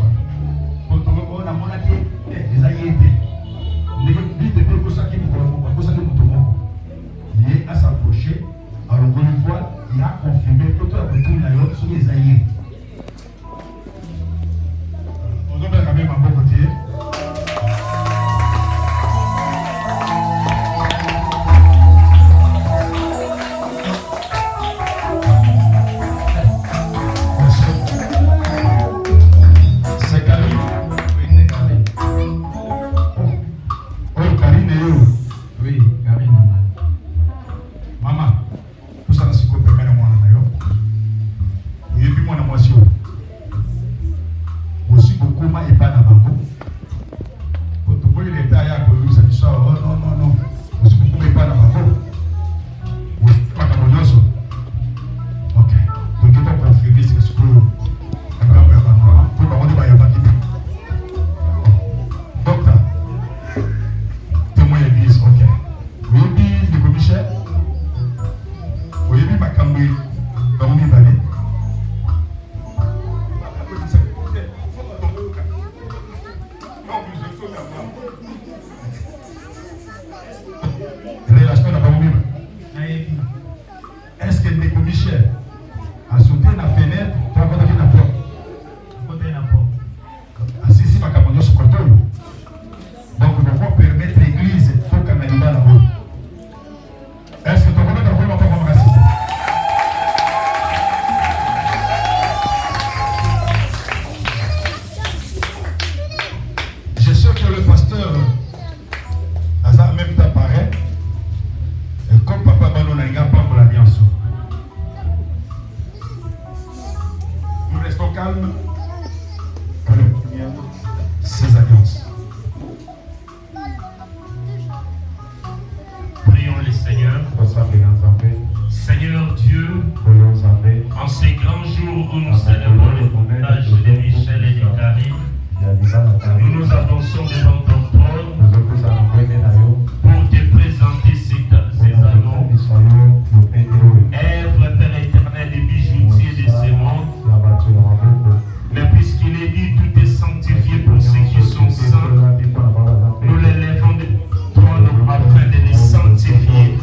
Pour tout le monde, on a monté des aïeux. Dit de peu que ça qui nous tombe. Il est à s'approcher. Alors, on voit, il a confirmé que tout le monde sont les aïeux. On doit quand même à bon côté. C'est Karine. Oui, c'est Karine. Oh, Karine est où? Oui, Karine. Maman, tout ça, c'est quoi permet à moi? Et puis, moi, moi, si aussi beaucoup ma et pas d'abord. Pour tout le monde, les tailles pour nous, ça dit ça. Oh non, non, non. Aussi beaucoup et pas d'abord. Oui, pas d'abord. Ok. Donc, il faut confirmer ce que c'est pour nous. Pour le monde, il va y avoir qui dit. Docteur, témoin l'église, ok. Oui, puis, le commissaire. Oui, puis, ma camouille. Dans mon évalué. Est-ce que les commissaires a sauté la fenêtre pour avoir la porte? Ainsi, si ma caméra se contrôle. Donc, nous devons permettre l'église pour canaliser la route. Est-ce que tu connais la route ou pas comme raciste? Je sais que le pasteur Hazard même t'apparaît. Et comme papa Bano n'a pas pour l'alliance. Nous restons calmes pour ces alliances. Prions le Seigneur. Seigneur Dieu, en ces grands jours où nous célébrons le mariage de Michel et de Karine, nous nous avançons devant ton trône pour te présenter ces anneaux, œuvre, Père éternel, des bijoutiers de ce monde, est dit, tout est sanctifié pour ceux qui sont saints. Nous les lèvons de trône afin de les sanctifier,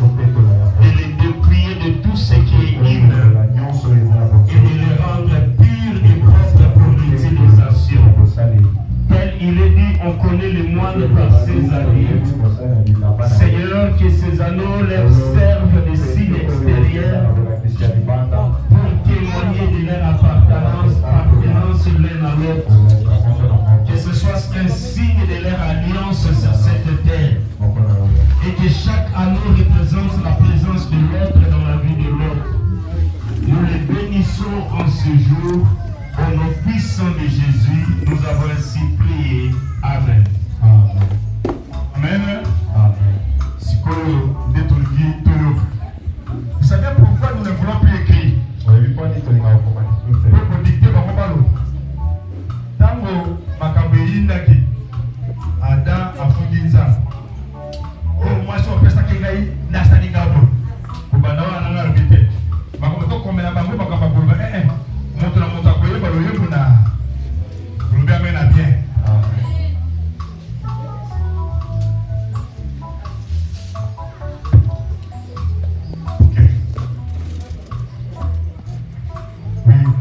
de les dépouiller de tout ce qui est hymne et de les rendre purs et propres pour l'utilisation. Tel il est dit, on connaît les moines par ses anneaux. Seigneur, que ces anneaux leur servent de signe extérieur pour témoigner de leur appartenance l'un à l'autre. Que ce soit un signe de leur alliance sur cette terre. Et que chaque anneau représente la présence de l'autre dans la vie de l'autre. Nous les bénissons en ce jour. Au nom puissant de Jésus, nous avons ainsi prié. Amen. Amen. Vous savez pourquoi nous ne voulons plus écrire? Pour dicter par Mobalo. Tango Makambe Yindaki, Ada Afuginza. Oh, moi, je suis un peu sacrifié, Nastani Gabo. Pour Banawa, on a arbité. Makambe, comme la Bambou, Makambe, montre la montre à Koye, Baloye, Bouna. Vous le bien à bien.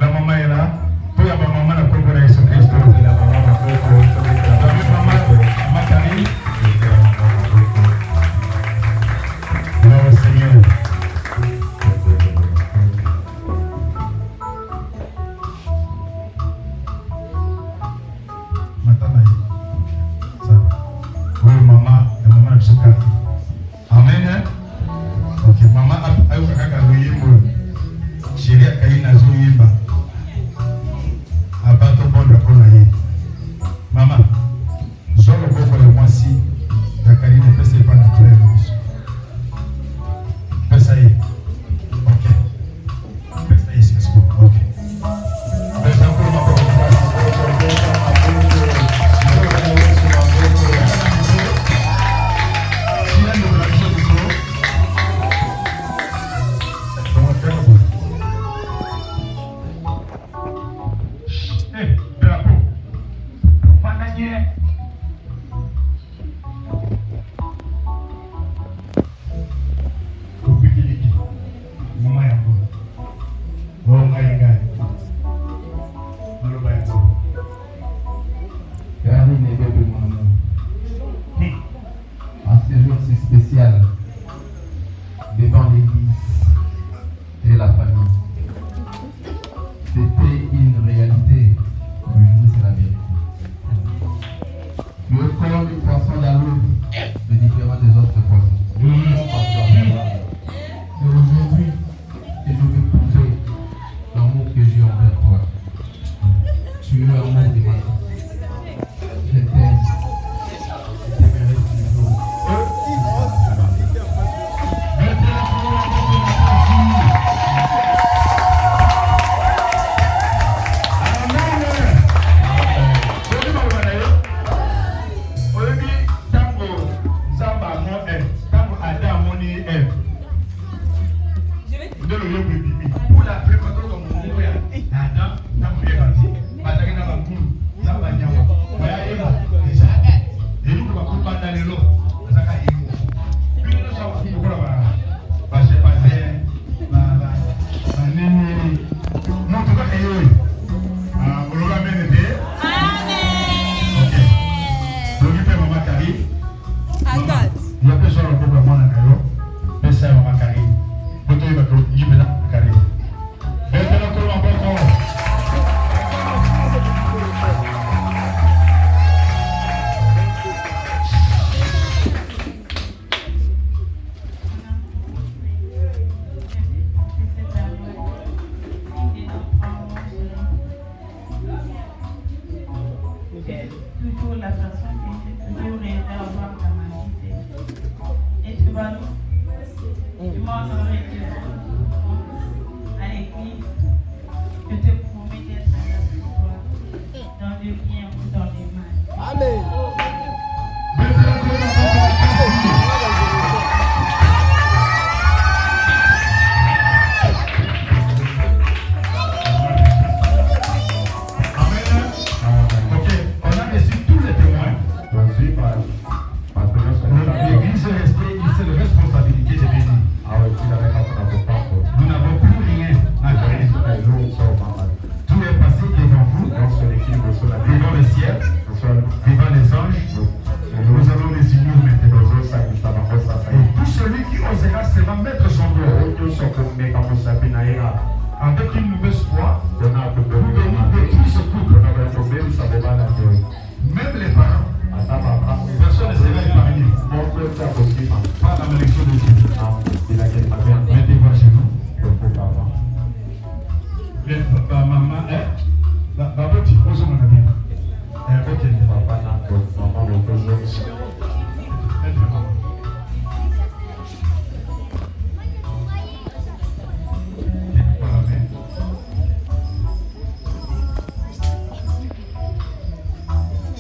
La maman est là. Toi, il y a ma maman à Congo de Jésus-Christ. La maman à Congo de Jésus-Christ. Non, Seigneur. Oui, maman, la maman de Jésus-Christ. Amen. Ok, maman a eu un chérie a caillé dans son yimba. Abato bon de Konaye. Maman, je le vois pour le mois-ci. La caille ne peut pas naturel. Fais ça y est. Ok. Fais ça y est, c'est ce qu'on ok. Fais ça pour ma propre place. Drapeau. Pananier. Kupikiliki. Mama yangu. Mama yangu. Mama yangu. Gardez mes bébés, mon amour. En ce jour si spécial, devant l'église et la famille, c'était une réalité. Aujourd'hui, c'est la vérité. Le corps du poisson d'Alou est différent des autres poissons. Et aujourd'hui, je veux prouver l'amour que j'ai envers toi. Tu es l'amour de ma vie. Je t'aime. Je t'aimerai toujours. Pour la préparation de mon mourir, Adam, n'a pas fait. maman, baboti, ozo mon ami. Ok, papa n'a pas maman repose.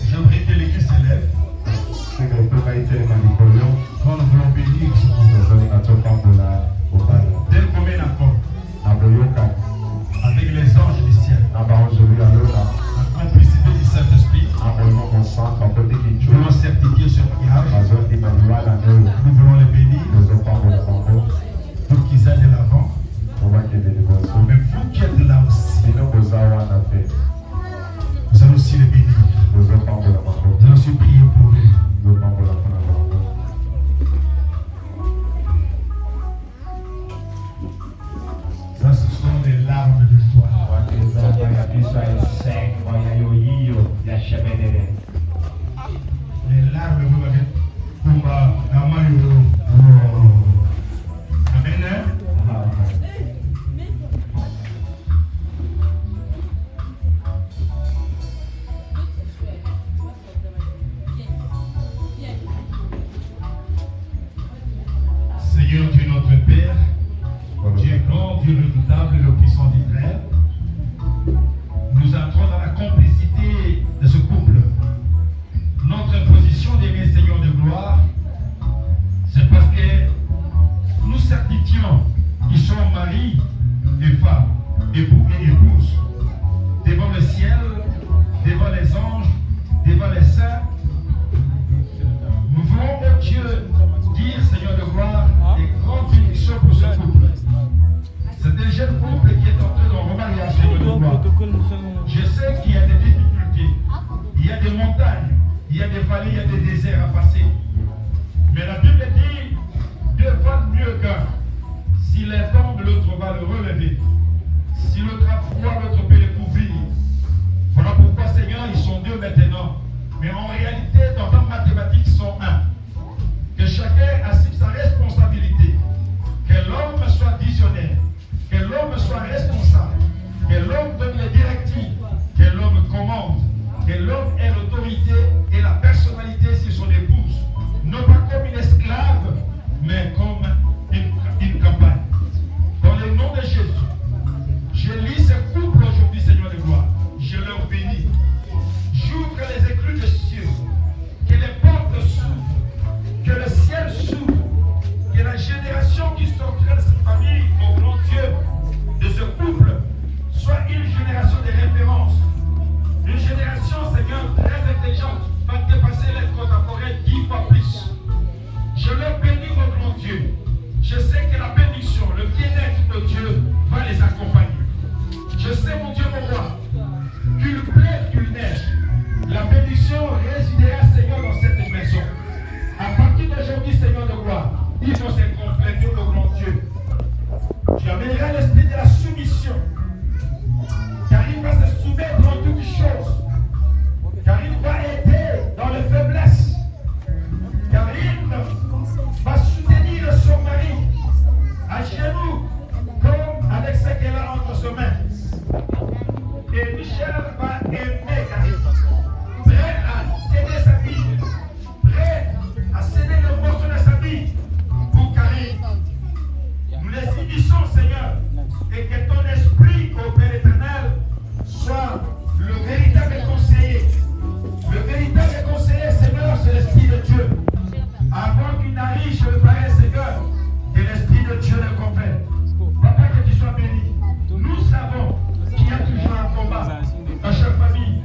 Je prie que l'Église s'élève. Quand nous voulons bénir, dès qu'on met d'accord avec les anges du ciel, en complicité du Saint-Esprit, nous voulons certifier ce mariage, nous voulons les bénir pour qu'ils aillent de l'avant. Mais vous qui êtes là aussi, vous allez aussi les bénir. Vous allez aussi prier pour eux. Ça, ce sont des larmes de joie. Les larmes de joie. Kumba, Namayo. Amen. Seigneur Dieu notre Père, Dieu grand, Dieu redoutable, le puissant d'Israël, nous entrons dans la complicité de ce couple. Notre imposition d'aimer Seigneur de gloire, c'est parce que nous certifions qu'ils sont mari et femme, époux et épouse, devant le ciel, devant les anges, devant les saints. Nous voulons, oh Dieu, dire, Seigneur de gloire, des grandes bénédictions pour ce couple. C'est un jeune couple qui est entré dans le mariage, Seigneur de gloire. Je sais qu'il y a des difficultés, il y a des montagnes, il y a des vallées, il y a des déserts à passer. Mais la Bible dit, Dieu va mieux qu'un. S'il est tombe, l'autre va le relever. Si l'autre a froid, l'autre peut le couvrir. Voilà pourquoi, Seigneur, ils sont deux maintenant. Mais en réalité, dans la mathématique, ils sont un. Que chacun assume sa responsabilité. Que l'homme soit visionnaire. Que l'homme soit responsable. Que l'homme donne les directives. Que l'homme commande. Que l'homme ait l'autorité et la personnalité sur son épouse. Non pas comme une esclave, mais comme une campagne. Dans le nom de Jésus, je lis ce couple aujourd'hui, Seigneur de gloire. Je leur bénis. J'ouvre les écluses des cieux. Que les portes s'ouvrent. Que le ciel s'ouvre. Que la génération qui sortira de cette famille, au nom de Dieu, de ce couple, soit une génération de référence. Une génération, Seigneur, très intelligente, va dépasser les contemporains 10 fois plus. Je leur bénis, mon grand Dieu. Je sais que la bénédiction, le bien-être de Dieu va les accompagner. Je sais, mon Dieu, mon roi, qu'il pleuve, qu'il neige, la bénédiction résidera, Seigneur, dans cette maison. À partir d'aujourd'hui, Seigneur de gloire, ils vont se compléter, mon grand Dieu. Tu amèneras l'esprit de la soumission, car il va se soumettre en toutes choses, car il va aider dans les faiblesses, car il va soutenir son mari à genoux, comme avec ce qu'elle a entre ses mains. Et Michel va aimer Karine, prêt à céder sa vie, prêt à céder le morceau de sa vie pour Karine. Nous les unissons, Seigneur, et que ton esprit, ô Père éternel, soit le véritable conseiller. Le véritable conseiller, Seigneur, c'est l'Esprit de Dieu. Avant qu'il n'arrive, je le parais, Seigneur, que l'Esprit de Dieu le complète. Papa, que tu sois béni. Nous savons qu'il y a toujours un combat dans chaque famille.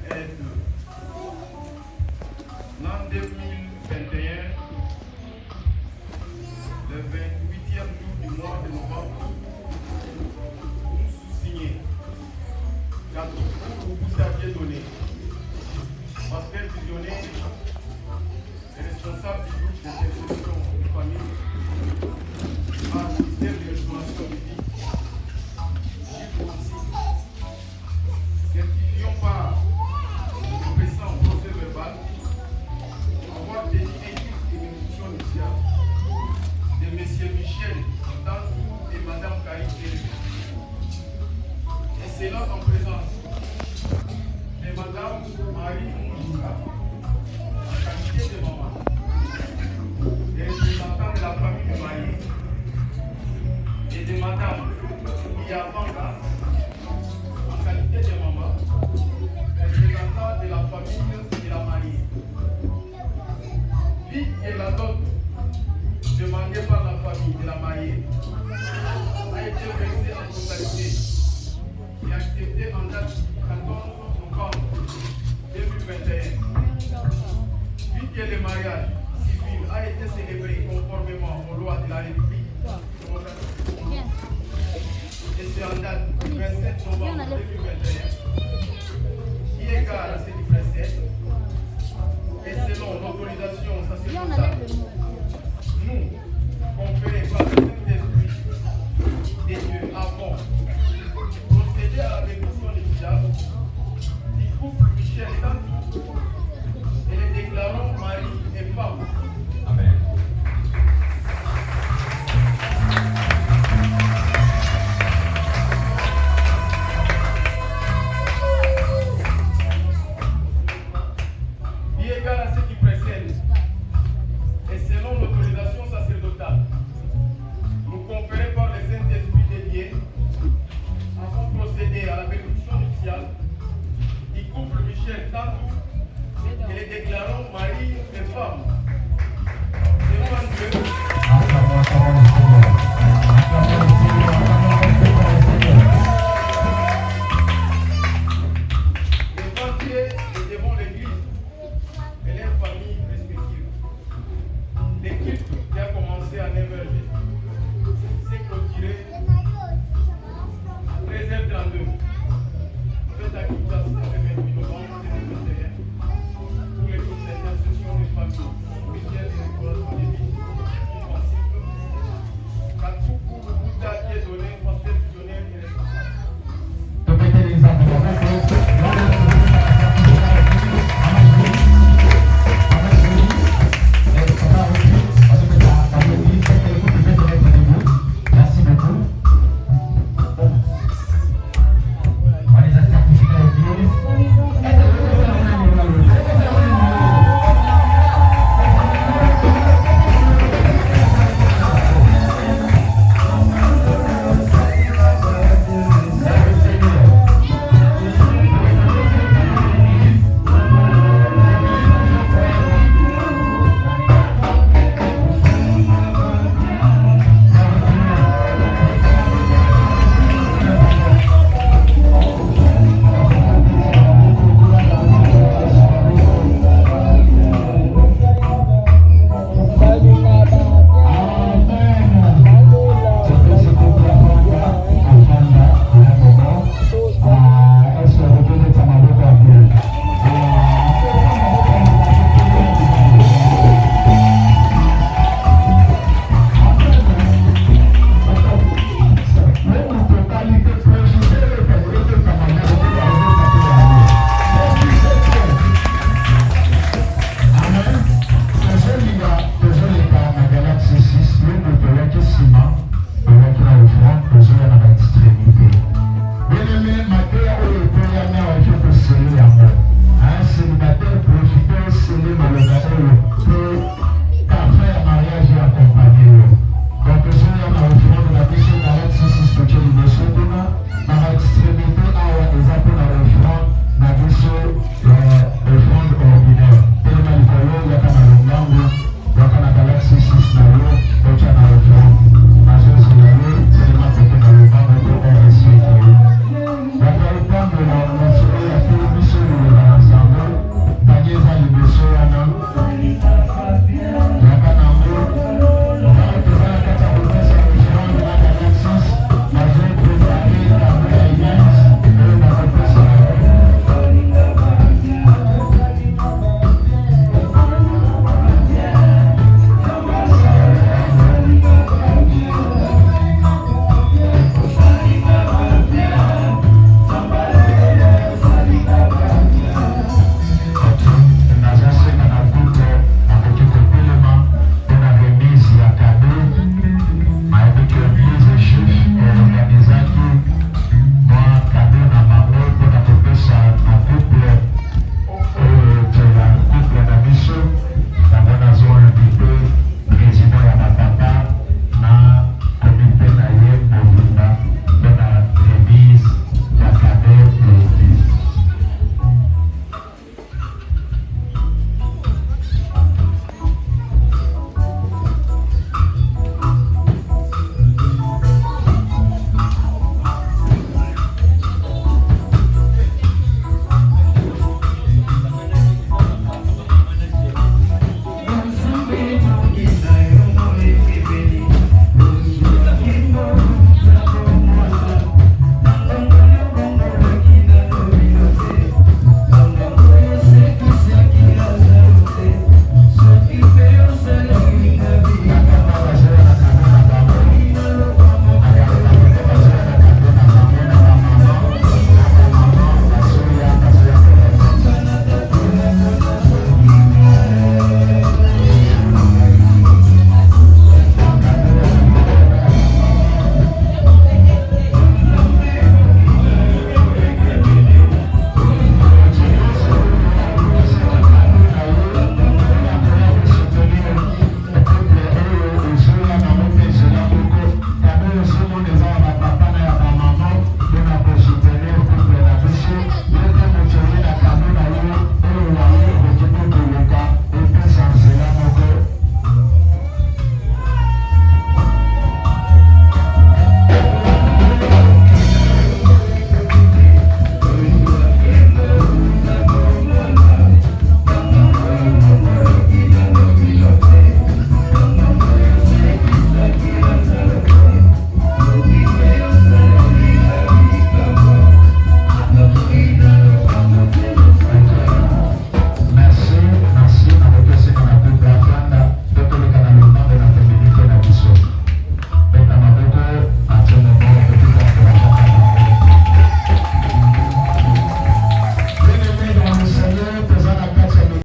être l'an 2021, le 28e jour du mois de novembre, nous sous-signez car vous aviez donné. Pascal Visionnaire est responsable du groupe d'intercession de famille à ministère de l'exploration de vie. Certifions par le présent procès verbal avoir tenu équipe d'émission initiale de M. Michel Tantou et Mme Karine Kéré. Et c'est là en présence de Mme Marie Moujouka, en qualité de maman, des représentants de la famille du marié, et de Mme Yavanga, en qualité de maman, représentant de la famille de la mariée. Vie et la dot demandée par la famille de la mariée a été versée en totalité et acceptée en date du 14 novembre 2021. Vu que le mariage civil a été célébré conformément aux lois de la République et c'est en date du 27 novembre 2021, qui égale à ce qui précède, et selon l'autorisation sacerdotale, nous, conférés par le Saint-Esprit des dieux, avons procédé à la bénédiction nuptiale du couple Michel Tantou et les déclarons mari et femme. Amen. Qui égale à ce qui précède, et selon l'autorisation sacerdotale, nous conférés par le Saint-Esprit dédié, avons procédé à la bénédiction nuptiale du couple Michel Tantou et les déclarons mari et femme. Devant Dieu,